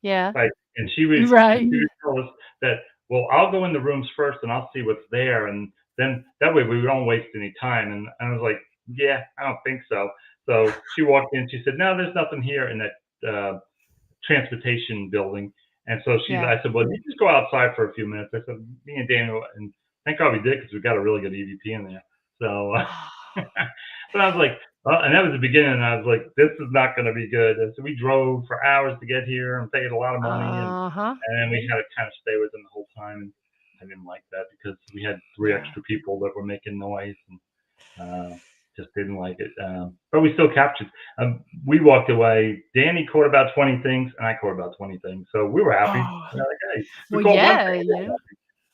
Yeah. like, and Right. she would tell us that, well, I'll go in the rooms first and I'll see what's there, and then that way we don't waste any time. And I was like, yeah, I don't think so. So she walked in. She said, no, there's nothing here in that transportation building. And so Yeah. I said, well, you just go outside for a few minutes. I said, me and Daniel, and thank God we did because we got a really good EVP in there. So, but I was like, and that was the beginning. And I was like, this is not going to be good. And so we drove for hours to get here and paid a lot of money. Uh-huh. And then we had to kind of stay with them the whole time. And I didn't like that because we had three Yeah. extra people that were making noise. And just didn't like it. But we still captured. We walked away. Danny caught about 20 things, and I caught about 20 things. So we were happy. Oh. Like, hey, we Well, caught one yeah, thing. you know.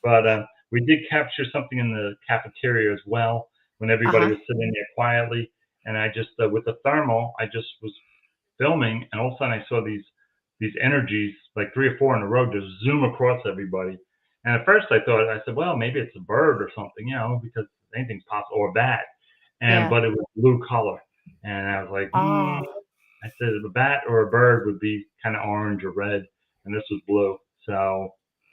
But we did capture something in the cafeteria as well when everybody Uh-huh. was sitting there quietly. And I just, with the thermal, I just was filming, and all of a sudden I saw these energies, like 3 or 4 in a row, just zoom across everybody. And at first I said, well, maybe it's a bird or something, because anything's possible, or a bat. Yeah. But it was blue color, and I was like, Oh. I said a bat or a bird would be kind of orange or red, and this was blue. So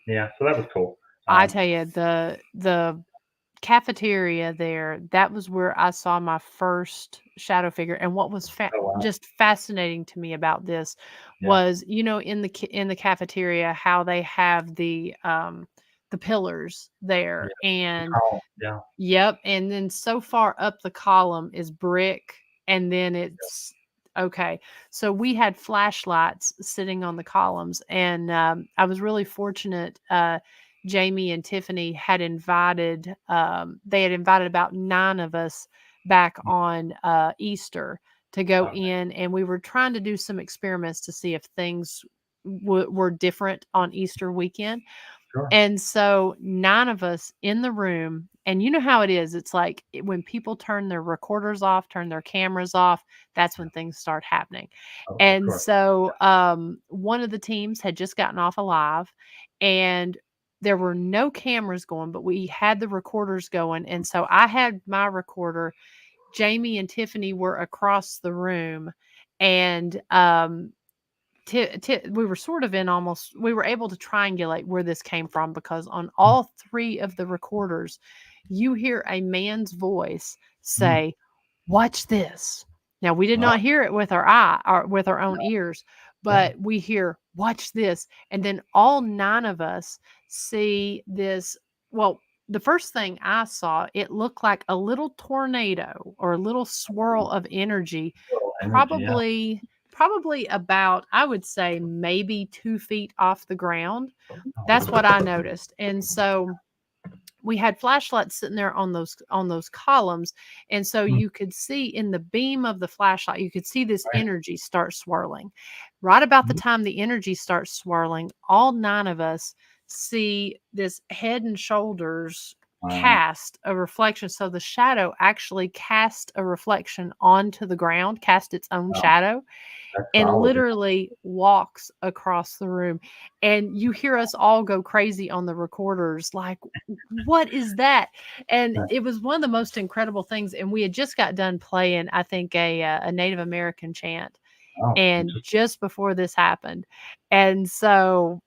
yeah, so that was cool. I tell you, the cafeteria there, that was where I saw my first shadow figure. And what was Oh wow, just fascinating to me about this yeah, was, in the cafeteria, how they have the pillars there, yeah, the and column, yeah, yep, and then so far up the column is brick, and then it's okay. So we had flashlights sitting on the columns, and I was really fortunate. Jamie and Tiffany had invited. They had invited about 9 of us back on Easter to go okay, in, and we were trying to do some experiments to see if things were different on Easter weekend. sure, And so 9 of us in the room, and you know how it is. It's like when people turn their recorders off, turn their cameras off, that's when things start happening. of And course, so one of the teams had just gotten off alive, and there were no cameras going, but we had the recorders going. And so I had my recorder. Jamie and Tiffany were across the room, and we were sort of in almost, we were able to triangulate where this came from, because on all 3 of the recorders, you hear a man's voice mm, say, "Watch this." Now, we did wow, not hear it with our eye or with our own ears, yeah, but we hear, "Watch this." And then all 9 of us see this. Well, the first thing I saw, it looked like a little tornado or a little swirl of energy, little energy, yeah, probably about, I would say, maybe 2 feet off the ground. oh, That's what wow, I noticed. And so we had flashlights sitting there on those columns, and so mm, you could see in the beam of the flashlight, you could see this right, energy start swirling. Right about the mm, time the energy starts swirling, all 9 of us see this head and shoulders wow, cast a reflection. So the shadow actually cast a reflection onto the ground, cast its own wow, shadow, that's and solid, yeah. literally walks across the room. And you hear us all go crazy on the recorders, like, what is that? And it was one of the most incredible things. And we had just got done playing, I think, a Native American chant, Oh, and interesting. just before this happened. And so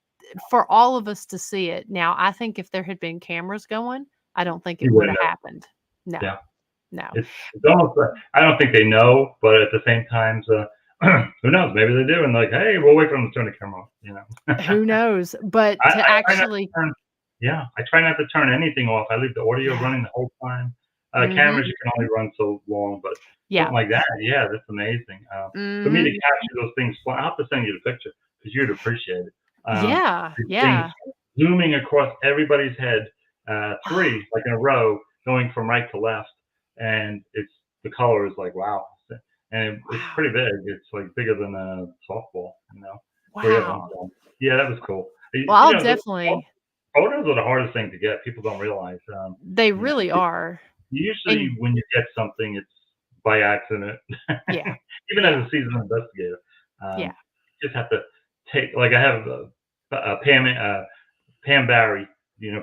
for all of us to see it now, I think if there had been cameras going, I don't think it You would have wouldn't happened. No, know. Yeah. no. It's almost, I don't think they know, but at the same time, who knows? Maybe they do, and like, hey, we'll wait for them to turn the camera off. Who knows? But to I try not to actually, turn, yeah, I try not to turn anything off. I leave the audio yeah. running the whole time. Mhm. Cameras you can only run so long, but Yeah. something like that, yeah, that's amazing. For me to Mhm. capture those things, I'll have to send you the picture because you'd appreciate it. Yeah, These things yeah. zooming across everybody's head, three like in a row, going from right to left, and the color is like wow, and it's Wow. pretty big. It's like bigger than a softball, 3 of them. Wow. So, yeah, that was cool. Well, I'll definitely, Photos are the hardest thing to get. People don't realize. they really are. Usually And when you get something, it's by accident. yeah. Even Yeah. as a seasoned investigator, Yeah. you just have to take. Like I have Pam Barry.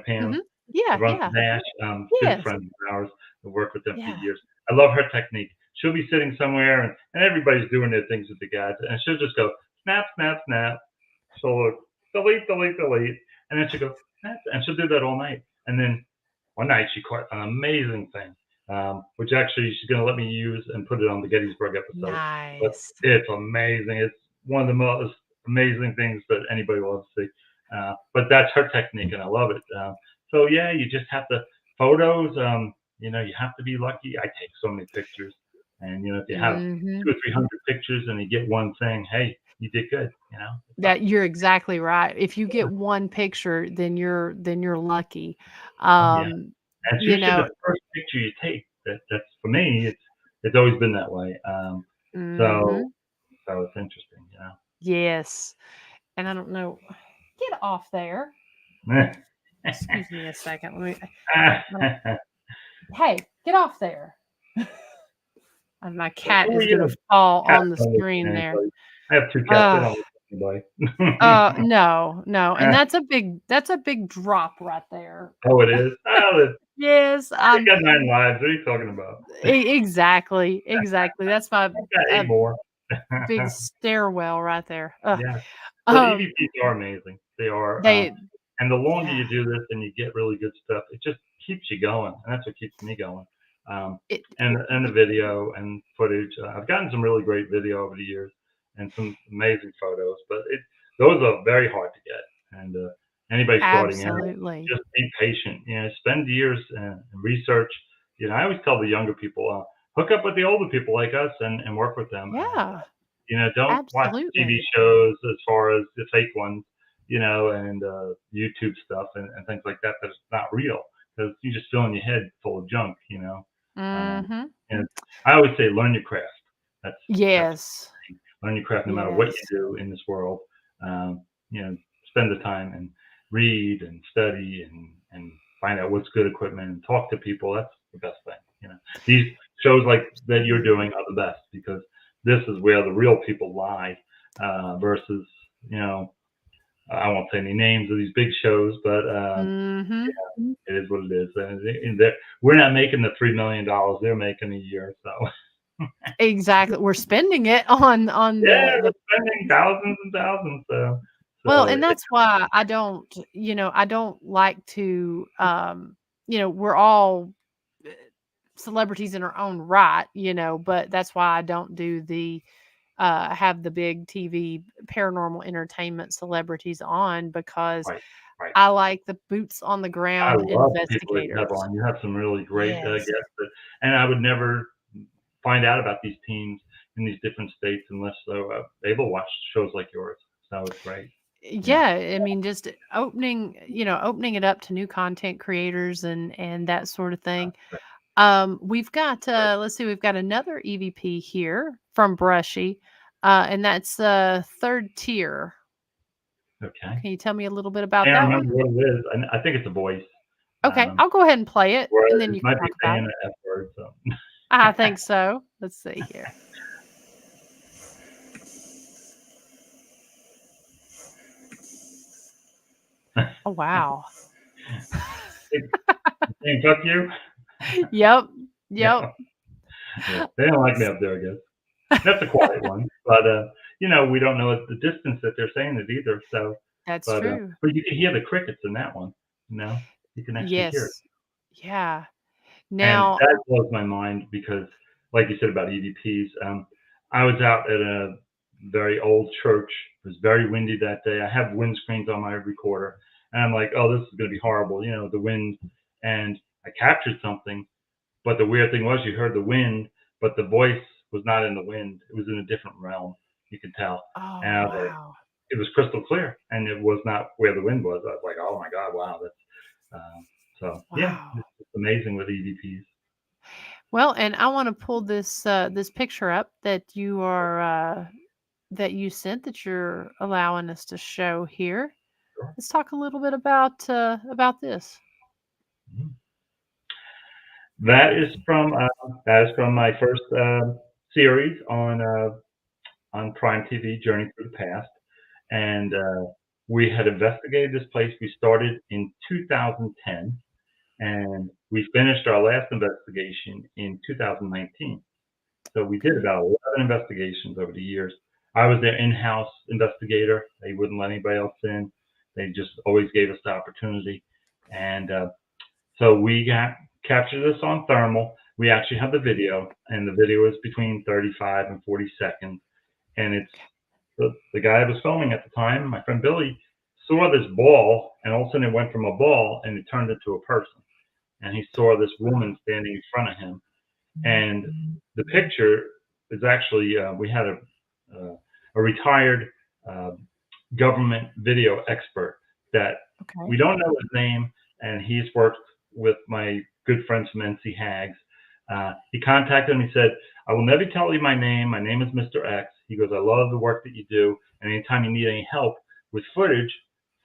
Pam Mhm. Yeah, runs yeah. Nash. Good Yes. friend of ours. I've worked with them for Yeah. years. I love her technique. She'll be sitting somewhere and everybody's doing their things with the gadget, and she'll just go snap, snap, snap. She'll look, delete, delete, delete, and then she'll go snap, and she'll do that all night. And then one night she caught an amazing thing. which actually she's going to let me use and put it on the Gettysburg episode. But Nice. it's amazing. It's one of the most amazing things that anybody will ever see. But that's her technique, and I love it. So yeah, you just have to photos. You know, you have to be lucky. I take so many pictures, and you know, if you have 200 or 300 pictures and you get one saying, "Hey, you did good," you know. That you're exactly right. If you get one picture, then you're lucky. Oh, yeah. And it's You usually know, the first picture you take. That's for me. It's always been that way. So mhm. so it's interesting, you know. Yes. And I don't know. Get off there. Excuse me a second. Let me. Hey, get off there. And my cat Oh is going yeah, to fall cats on the don't listen to screen there. anybody. I have 2 cats. They Uh, don't listen to anybody. no, no. And that's a big drop right there. Oh, it is? Oh, Yes, they got 9 lives. What are you talking about? exactly, exactly. That's my I've got 8 uh, more. big stairwell right there. Yeah. But Um, EVPs are amazing. They are, they, and the longer yeah, you do this and you get really good stuff, it just keeps you going, and that's what keeps me going. it, And the video and footage. I've gotten some really great video over the years, and some amazing photos. But those are very hard to get. And anybody starting out, absolutely. just be patient. You know, spend years and research. You know, I always tell the younger people, hook up with the older people like us and work with them. And Yeah, you know, don't watch TV absolutely. shows as far as the fake ones, you know, and YouTube stuff and things like that that's not real, because you're just filling your head full of junk, you know. Mhm. And I always say, learn your craft. That's Yes. learn your craft no matter what you Yes. do in this world. You know, spend the time and read and study and find out what's good equipment and talk to people. That's the best thing. You know, these shows like that you're doing are the best, because this is where the real people lie, versus, you know, I won't say any names of these big shows, but Mhm. it is what it is. And we're not making the $3 million they're making a year, so. Exactly. We're spending it on Yeah, the we're spending thousands and thousands, well, so and it's that's why I don't like to we're all celebrities in our own right, but that's why I don't do the have the big TV paranormal entertainment celebrities on, because right, right. I like the boots on the I ground love the people that you have investigators. on. You have some really great Yes. guests, and I would never find out about these teams in these different states unless able to watch shows like yours. So it's great. Yeah. Yeah, I mean, just opening it up to new content creators and that sort of thing. Right, We've got right. let's see, we've got another EVP here from Brushy, and that's third tier. Okay. Can you tell me a little bit I about can't that remember one? what it is. I think it's a voice. Okay, Um, I'll go ahead and play it, or and then it you can might be talk about saying it. an F word. So. I think so. Let's see here. Oh wow. Saying fuck you. Yep. Yeah. Yep. Yeah. They don't like me up there, I guess. That's a quiet one, but you know, we don't know the distance that they're saying it either. So, That's true. but you can hear the crickets in that one. You know, you can actually hear it, Yes. Yeah. and Now, that blows my mind because, like you said about EVPs, I was out at a very old church. It was very windy that day. I have windscreens on my recorder, and I'm like, oh, this is going to be horrible. You know, the wind, and I captured something. But the weird thing was, you heard the wind, but the voice was not in the wind. It was in a different realm. You could tell, oh and I was like, wow. it was crystal clear, and it was not where the wind was. I was like, oh my god, wow, that's so yeah, Wow. it's amazing with EVPs. Well, and I want to pull this picture up that you sent, that you're allowing us to show here. Sure. Let's talk a little bit about this. Mhm. That is from my first series on Prime TV, Journey Through the Past, and we had investigated this place. We started in 2010, and we finished our last investigation in 2019. So we did Okay. about 11 investigations over the years. I was their in-house investigator. They wouldn't let anybody else in. They just always gave us the opportunity, and so we got captured this on thermal. we actually have the video, and the video is between 35 and 40 seconds. And it's the guy I was filming at the time, my friend Billy, saw this ball, and all of a sudden it went from a ball and it turned into a person. And he saw this woman standing in front of him. And the picture is actually, we had a retired government video expert that we don't know his name, and he's worked with my good friends from NC Hags. He contacted me. He said, I will never tell you my name. My name is Mr. X. He goes, I love the work that you do. And anytime you need any help with footage,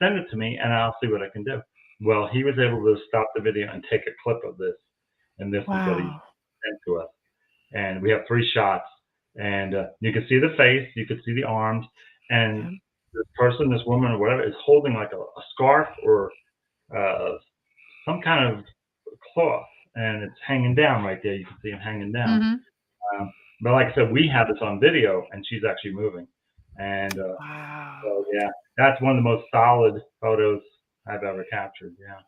send it to me and I'll see what I can do. Well, he was able to stop the video and take a clip of this. And this is what he sent to us. And we have 3 shots. And you can see the face, you can see the arms. And this person, this woman or whatever, is holding like a scarf or some kind of cloth. And it's hanging down right there. You can see him hanging down. But like I said, we have this on video, and she's actually moving. And so, yeah, that's one of the most solid photos I've ever captured. Yeah.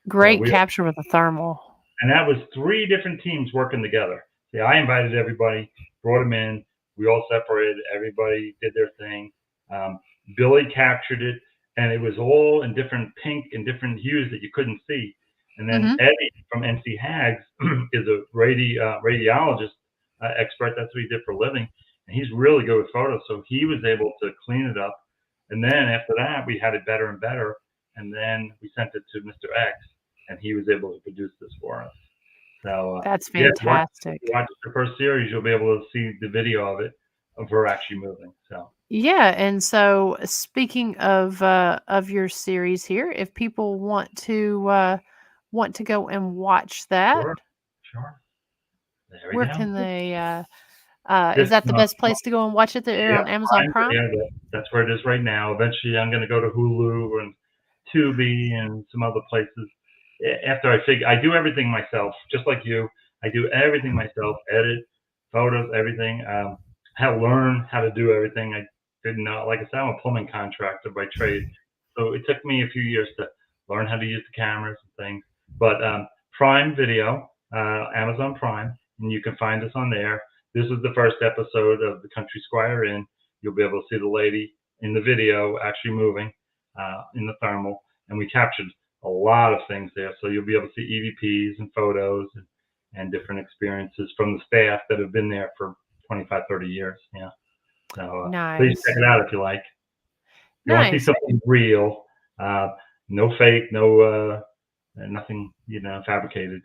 Great capture with a thermal. And that was 3 different teams working together. See, I invited everybody, brought them in. We all separated. Everybody did their thing. Billy captured it, and it was all in different pink and different hues that you couldn't see. And then Eddie from NC Hags is a radiologist expert. That's what he did for a living. And he's really good with photos. So he was able to clean it up. And then after that, we had it better and better. And then we sent it to Mr. X, and he was able to produce this for us. So that's fantastic. If you watch the first series, you'll be able to see the video of it, of her actually moving. So yeah, and so speaking of your series here, if people want to go and watch that, sure. Where can they? Is that the best place to go and watch it? There on Amazon Prime. Yeah, that's where it is right now. Eventually, I'm going to go to Hulu and Tubi and some other places. After I do everything myself, just like you. I do everything myself: edit, photos, everything. I had to learn how to do everything. I didn't know. Like I said, I'm a plumbing contractor by trade, so it took me a few years to learn how to use the cameras and things. But Prime Video, Amazon Prime. And you can find us on there. This is the first episode of the Country Squire Inn. You'll be able to see the lady in the video actually moving in the thermal. And we captured a lot of things there. So you'll be able to see EVPs and photos and different experiences from the staff that have been there for 25, 30 years. Yeah. So please check it out if you like. If you want to see something real, no fake, no nothing, fabricated.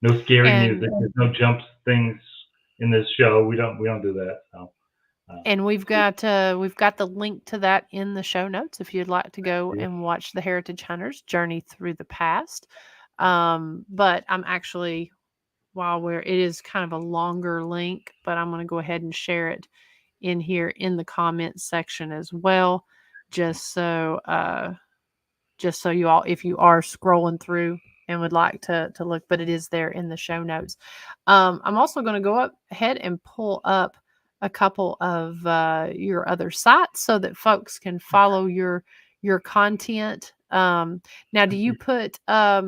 No scary music. There's no jumps things in this show. We don't do that. So, and we've got the link to that in the show notes if you'd like to go and watch the Heritage Hunters Journey Through the Past. But I'm actually, it is kind of a longer link, but I'm going to go ahead and share it in here in the comments section as well, just so you all, if you are scrolling through and would like to look, but it is there in the show notes. I'm also going to go ahead and pull up a couple of your other sites so that folks can follow your content. Now, do you put a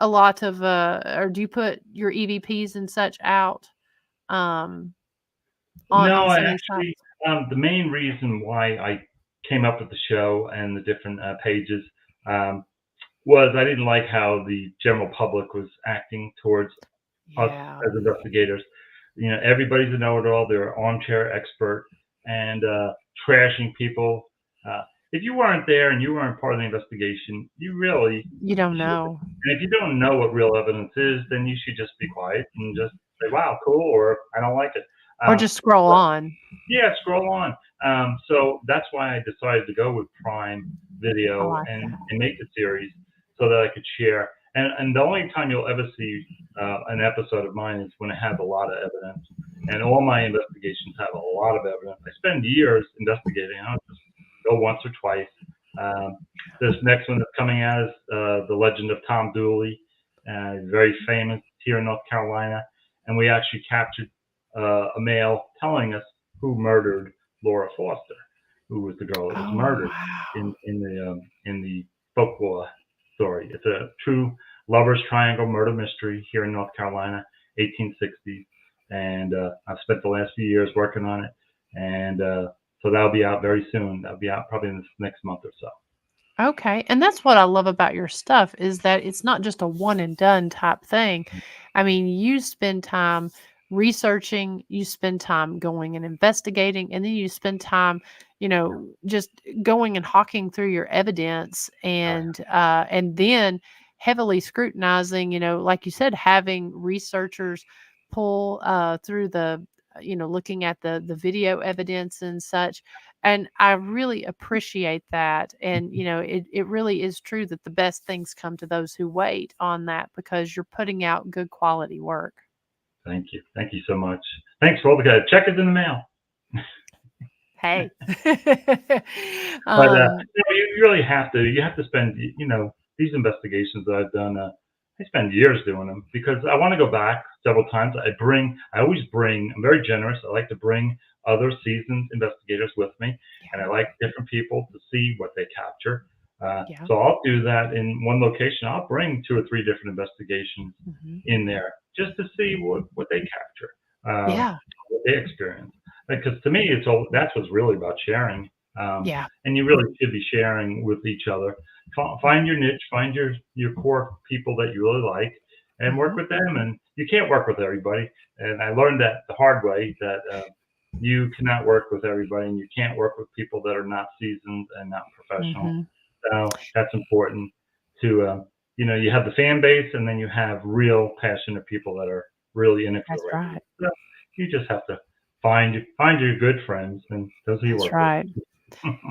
lot of, or do you put your EVPs and such out on actually, the main reason why I came up with the show and the different pages was I didn't like how the general public was acting towards us as investigators. Everybody's a know-it-all. They're an armchair expert and trashing people. If you weren't there and you weren't part of the investigation, you don't know. And if you don't know what real evidence is, then you should just be quiet and just say, "Wow, cool," or "I don't like it," or just scroll on. Yeah, scroll on. So that's why I decided to go with Prime Video and make the series so that I could share. And the only time you'll ever see an episode of mine is when it has a lot of evidence. And all my investigations have a lot of evidence. I spend years investigating. I don't just go once or twice. This next one that's coming out is The Legend of Tom Dooley, very famous here in North Carolina. And we actually captured a male telling us who murdered Laura Foster, who was the girl that was murdered in the folklore story. It's a true Lovers Triangle murder mystery here in North Carolina, 1860s, and I've spent the last few years working on it, and so that'll be out very soon. That'll be out probably in this next month or so. Okay. And that's what I love about your stuff is that it's not just a one and done type thing. I mean, you spend time researching, you spend time going and investigating, and then you spend time, just going and hawking through your evidence and then heavily scrutinizing, like you said, having researchers pull through looking at the video evidence and such. And I really appreciate that. And, it really is true that the best things come to those who wait on that because you're putting out good quality work. Thank you. Thank you so much. Thanks for all the guys. Check is in the mail. Hey. But you really have to. You have to spend. These investigations that I've done. I spend years doing them because I want to go back several times. I always bring. I'm very generous. I like to bring other seasoned investigators with me, and I like different people to see what they capture. So I'll do that in one location. I'll bring 2 or 3 different investigations in there just to see what they capture, what they experience. Because to me, that's what's really about sharing. And you really should be sharing with each other. Find your niche, find your core people that you really like, and work with them. And you can't work with everybody. And I learned that the hard way that you cannot work with everybody, and you can't work with people that are not seasoned and not professional. So that's important to, you have the fan base, and then you have real passionate people that are really in it for the right. So you just have to find your good friends, and those are your work. That's right.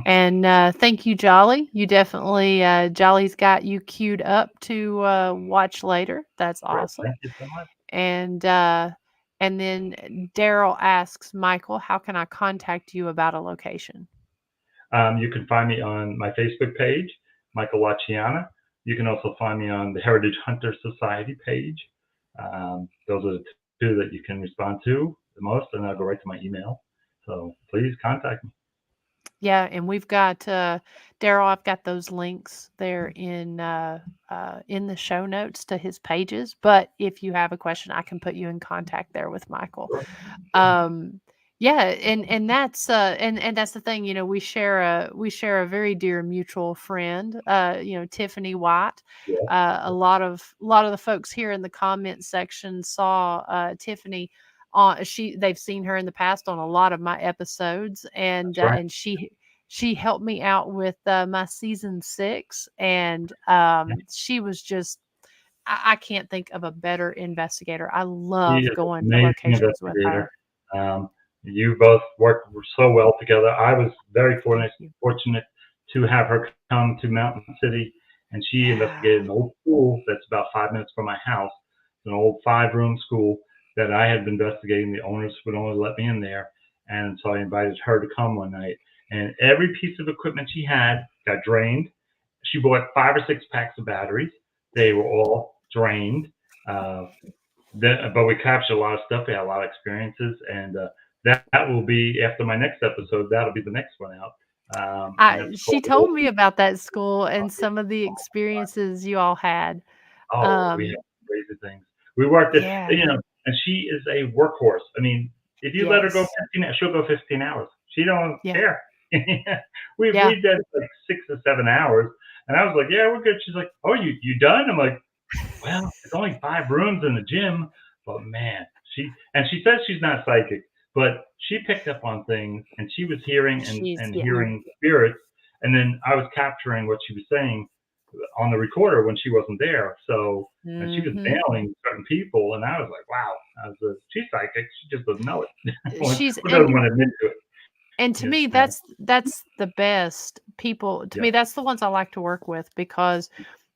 And thank you, Jolly. You definitely, Jolly's got you queued up to watch later. That's awesome. Thank you so much. And then Daryl asks, Michael, how can I contact you about a location? You can find me on my Facebook page, Michael Chiana. You can also find me on the Heritage Hunter Society page. Those are the 2 that you can respond to the most, and I'll go right to my email. So please contact me. Yeah, and we've got Daryl. I've got those links there in the show notes to his pages. But if you have a question, I can put you in contact there with Michael. Yeah, and that's and that's the thing. We share a very dear mutual friend. Tiffany White. A lot of the folks here in the comment section saw Tiffany. They've seen her in the past on a lot of my episodes, and and she helped me out with my season 6, and she was just I can't think of a better investigator. I love going to locations with her. You both worked so well together. I was very fortunate to have her come to Mountain City, and she investigated an old school that's about 5 minutes from my house. It's an old 5-room school that I had been investigating. The owners would only let me in there, and so I invited her to come one night. And every piece of equipment she had got drained. She bought 5 or 6 packs of batteries. They were all drained. But we captured a lot of stuff. We had a lot of experiences, and that will be after my next episode. That'll be the next one out. She told me about that school and some of the experiences you all had. We had crazy things. We worked at, and she is a workhorse. I mean, if you let her go 15 hours, she'll go 15 hours. She don't care. we did like 6 or 7 hours, and I was like, yeah, we're good. She's like, oh, you done? I'm like, well, it's only 5 rooms in the gym, but man, she says she's not psychic, but she picked up on things, and she was hearing and hearing spirits, and then I was capturing what she was saying on the recorder when she wasn't there. So and she was nailing certain people, and I was like, wow, she's psychic. She just doesn't know it. She doesn't want to admit to it. And to me, that's the best people. To me, that's the ones I like to work with, because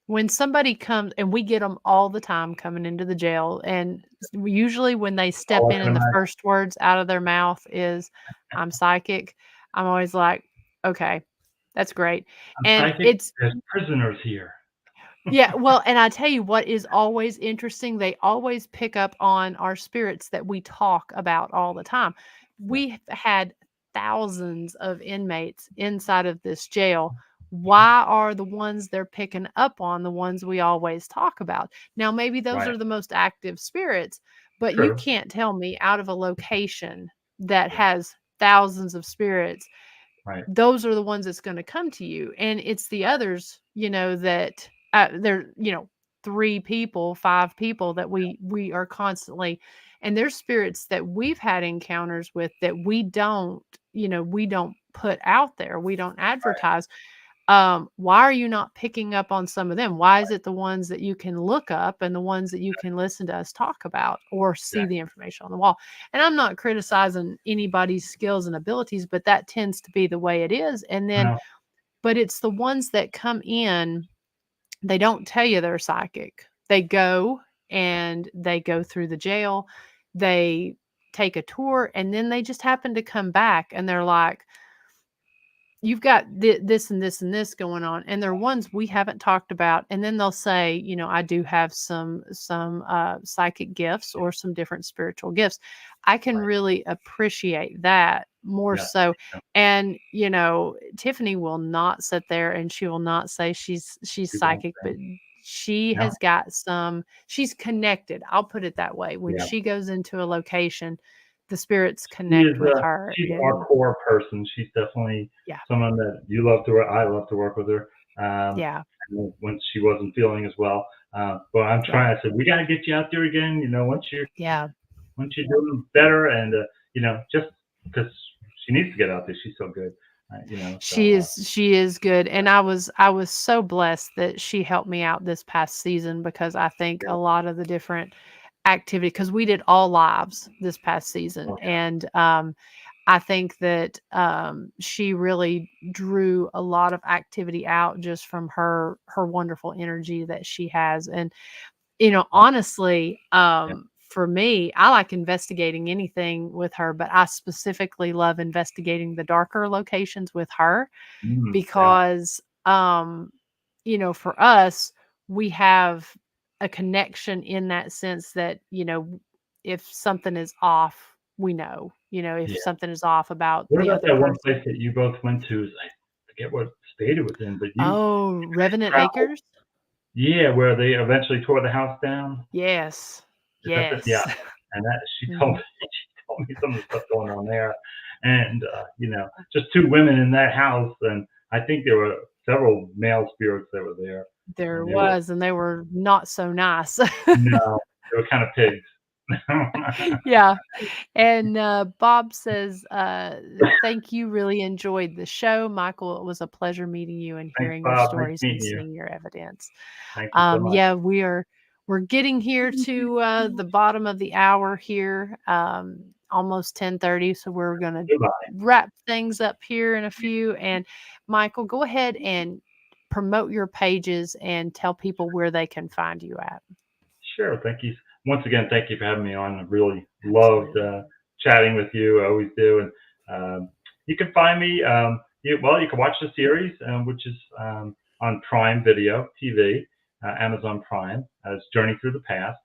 when somebody comes, and we get them all the time coming into the jail, and usually when they step in and the first words out of their mouth is, I'm psychic, I'm always like, okay, that's great. And there's prisoners here. Yeah, well, and I tell you what is always interesting, they always pick up on our spirits that we talk about all the time. We've had thousands of inmates inside of this jail. why are the ones they're picking up on the ones we always talk about? Now, maybe those Right. are the most active spirits, but you True. can't tell me out of a location that Yeah. has thousands of spirits, Right. those are the ones that's going to come to you. And it's the others, that they're, 3 people, 5 people that we are constantly, and there's spirits that we've had encounters with that we don't put out there. We don't advertise. Why are you not picking up on some of them? Why is it the ones that you can look up and the ones that you can listen to us talk about or see the Exactly. information on the wall? And I'm not criticizing anybody's skills and abilities, but that tends to be the way it is. And then, No. but it's the ones that come in, they don't tell you they're psychic. They go and they go through the jail, they take a tour, and then they just happen to come back and they're like, you've got this and this and this going on, and they're ones we haven't talked about. And then they'll say, I do have some psychic gifts or some different spiritual gifts. I can Right. really appreciate that more Yeah. so. Yeah. And Tiffany will not sit there and she will not say she's She won't psychic, say. but she No. has got she's connected, I'll put it that way. When Yeah. she goes into a location, the spirits She is connect with her. she's our And core person. She's definitely yeah, someone that you love to work. I love to work with her. yeah, When she wasn't feeling as well, but I'm right, trying. I said we got to get you out there again. yeah. Once you're doing better, and just because she needs to get out there. She's so good. She is good, and I was so blessed that she helped me out this past season, because I think Yeah. a lot of the different activity, because we did all lives this past season, Oh, and I think that she really drew a lot of activity out just from her wonderful energy that she has. And honestly, yeah. for me, I like investigating anything with her, but I specifically love investigating the darker locations with her, Yeah. because, for us, we have a connection in that sense that, if something is off, we know, if Yeah. something is off about What the about other that one person. place that you both went to? I forget what state it was in, but you Oh, Revenant traveled. Acres? Yeah, where they eventually tore the house down. Yes. Is that the Yeah, Yes. and that she told Mhm. me some of the stuff going on there, and, just 2 women in that house, and I think there were several male spirits that were there, There and they were was, and they were not so nice. no, they were kind of pigs. Yeah. And Bob says, thank you. Really enjoyed the show. Michael, it was a pleasure meeting you and Thanks, hearing your Bob. Nice stories and meeting you. seeing your evidence. Thank you so much. Yeah, we're getting here to the bottom of the hour here, almost 10:30. So we're gonna Goodbye. wrap things up here in a few. And Michael, go ahead and promote your pages and tell people where they can find you at. Sure. Thank you. Once again, thank you for having me on. I really loved Absolutely. chatting with you. I always do. And you can find me, you can watch the series, which is on Prime Video TV, Amazon Prime, as Journey Through the Past.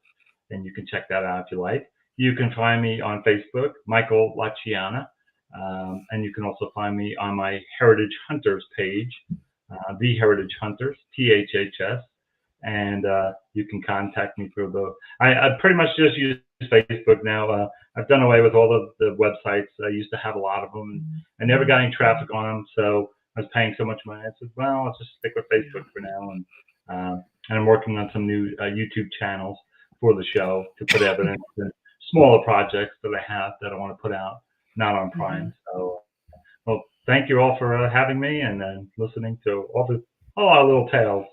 And you can check that out if you like. You can find me on Facebook, Michael Chiana. And you can also find me on my Heritage Hunters page, The Heritage Hunters, THHS. And you can contact me through I pretty much just use Facebook now. I've done away with all of the websites. I used to have a lot of them, and I never got any traffic on them, so I was paying so much money. I said, well, I'll just stick with Facebook for now, and I'm working on some new YouTube channels for the show to put evidence and smaller projects that I have that I want to put out, not on Prime. So, well, thank you all for having me and listening to all our little tales.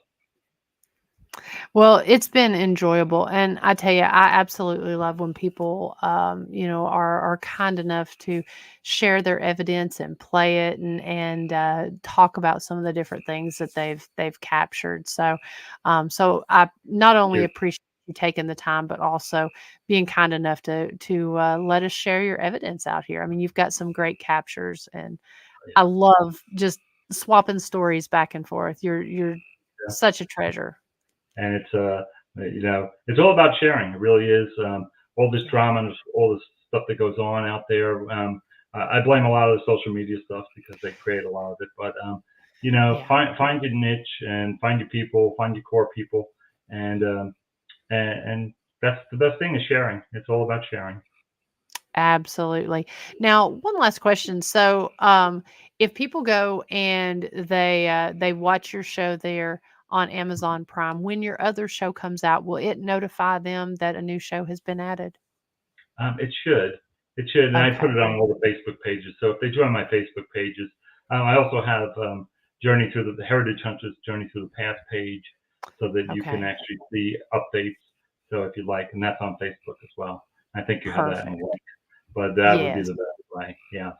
Well, it's been enjoyable, and I tell you, I absolutely love when people, are kind enough to share their evidence and play it, and talk about some of the different things that they've captured. So I not Thank only you. appreciate you taking the time, but also being kind enough to let us share your evidence out here. I mean, you've got some great captures, and I love just swapping stories back and forth. You're Yeah. such a treasure. And it's all about sharing. It really is. All this Yeah. drama and all this stuff that goes on out there. I blame a lot of the social media stuff because they create a lot of it. But Yeah. find your niche and find your people, find your core people, and that's the best thing is sharing. It's all about sharing. Absolutely. Now, one last question. So, if people go and they watch your show there on Amazon Prime, when your other show comes out, will it notify them that a new show has been added? It should. It should. And I put Okay. it on all the Facebook pages. So if they join my Facebook pages, I also have Journey Through the Heritage Hunters Journey Through the Past page so that you can Okay. actually see updates. So if you like, and that's on Facebook as well. I think you have that in the Perfect. link, but that would be Yes. the best way. Yeah.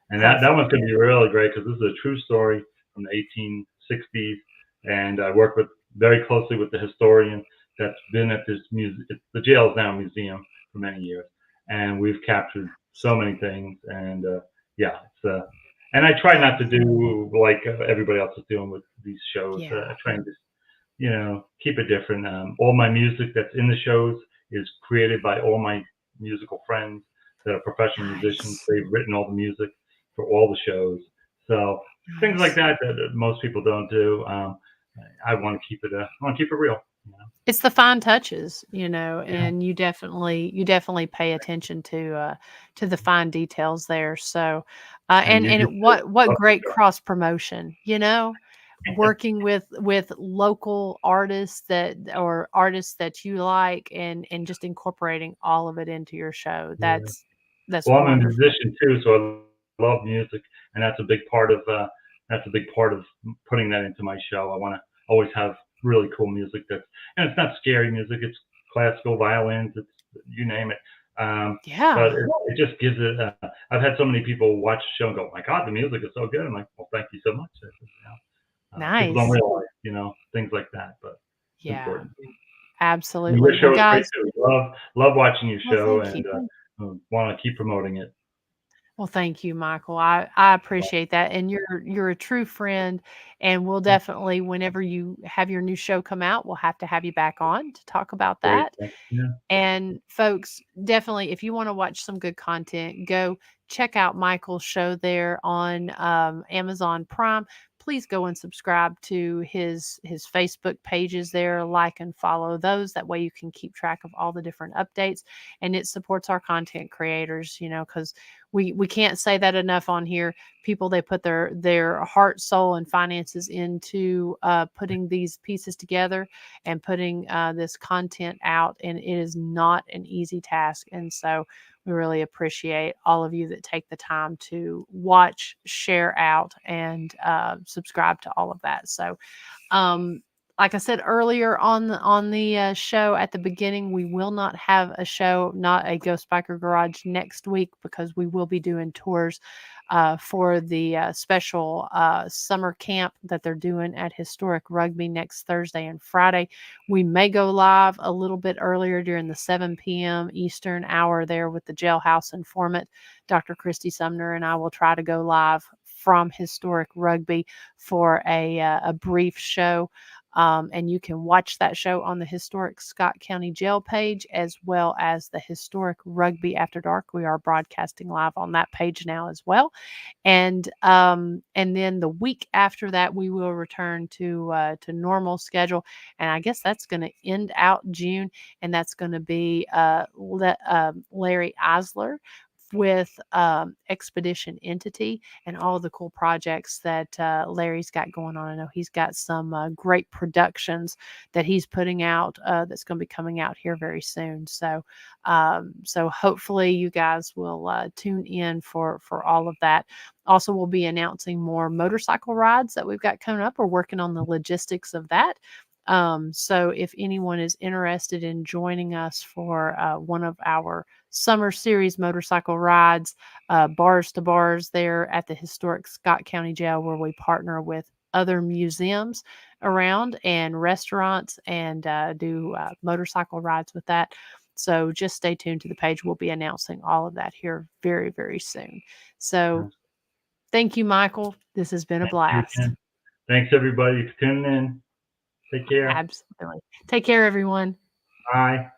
And that one's Perfect. going to be really great because this is a true story from the 1860s. And I work very closely with the historian that's been at this museum. The jail is now a museum for many years. And we've captured so many things. And yeah, and I try not to do like everybody else is doing with these shows. Yeah. I try and just, keep it different. All my music that's in the shows is created by all my musical friends that are professional musicians. Nice. They've written all the music for all the shows. So things like Nice. that most people don't do. I want to keep it. I want to keep it real. It's the fine touches, Yeah. and you definitely pay attention to the fine details there. So, And and you what love great cross promotion, working with local artists that you like, and just incorporating all of it into your show. Yeah. That's Well, I'm a wonderful. musician too, so I love music, and that's a big part of putting that into my show. I want to always have really cool music and it's not scary music. It's classical violins. It's you name it. But Yeah, it just gives it. I've had so many people watch the show and go, "My God, the music is so good." I'm like, "Well, thank you so much." People don't nice. realize, things like that, but it's Yeah, important. And your absolutely. Well, show is great guys, too. Love watching your well, show thank you. and want to keep promoting it. Well, thank you, Michael. I appreciate that, and you're a true friend, and we'll definitely, whenever you have your new show come out, we'll have to have you back on to talk about Great. that. Thank you. And folks, definitely, if you want to watch some good content, go check out Michael's show there on Amazon Prime. Please go and subscribe to his Facebook pages there, like and follow those. That way you can keep track of all the different updates, and it supports our content creators. Because we can't say that enough on here. People, they put their heart, soul, and finances into putting these pieces together and putting this content out, and it is not an easy task. And so we really appreciate all of you that take the time to watch, share out, and subscribe to all of that. So um, like I said earlier on the show at the beginning, we will not have a show, not a Ghost Biker Garage next week, because we will be doing tours for the special summer camp that they're doing at Historic Rugby next Thursday and Friday. We may go live a little bit earlier during the 7 p.m. Eastern hour there with the jailhouse informant, Dr. Christy Sumner, and I will try to go live from Historic Rugby for a brief show. And you can watch that show on the Historic Scott County Jail page, as well as the Historic Rugby After Dark. We are broadcasting live on that page now as well. And then the week after that, we will return to normal schedule. And I guess that's going to end out June, and that's going to be Larry Eisler with Expedition Entity and all the cool projects that Larry's got going on. I know he's got some great productions that he's putting out that's going to be coming out here very soon. So hopefully you guys will tune in for all of that. Also, we'll be announcing more motorcycle rides that we've got coming up. We're working on the logistics of that. So if anyone is interested in joining us for one of our summer series motorcycle rides, bars to bars there at the Historic Scott County Jail, where we partner with other museums around and restaurants and do motorcycle rides with that. So just stay tuned to the page. We'll be announcing all of that here very, very soon. So thank you, Michael. This has been a Thank you blast. again. Thanks everybody for tuning in. Take care. Absolutely. Take care, everyone. Bye.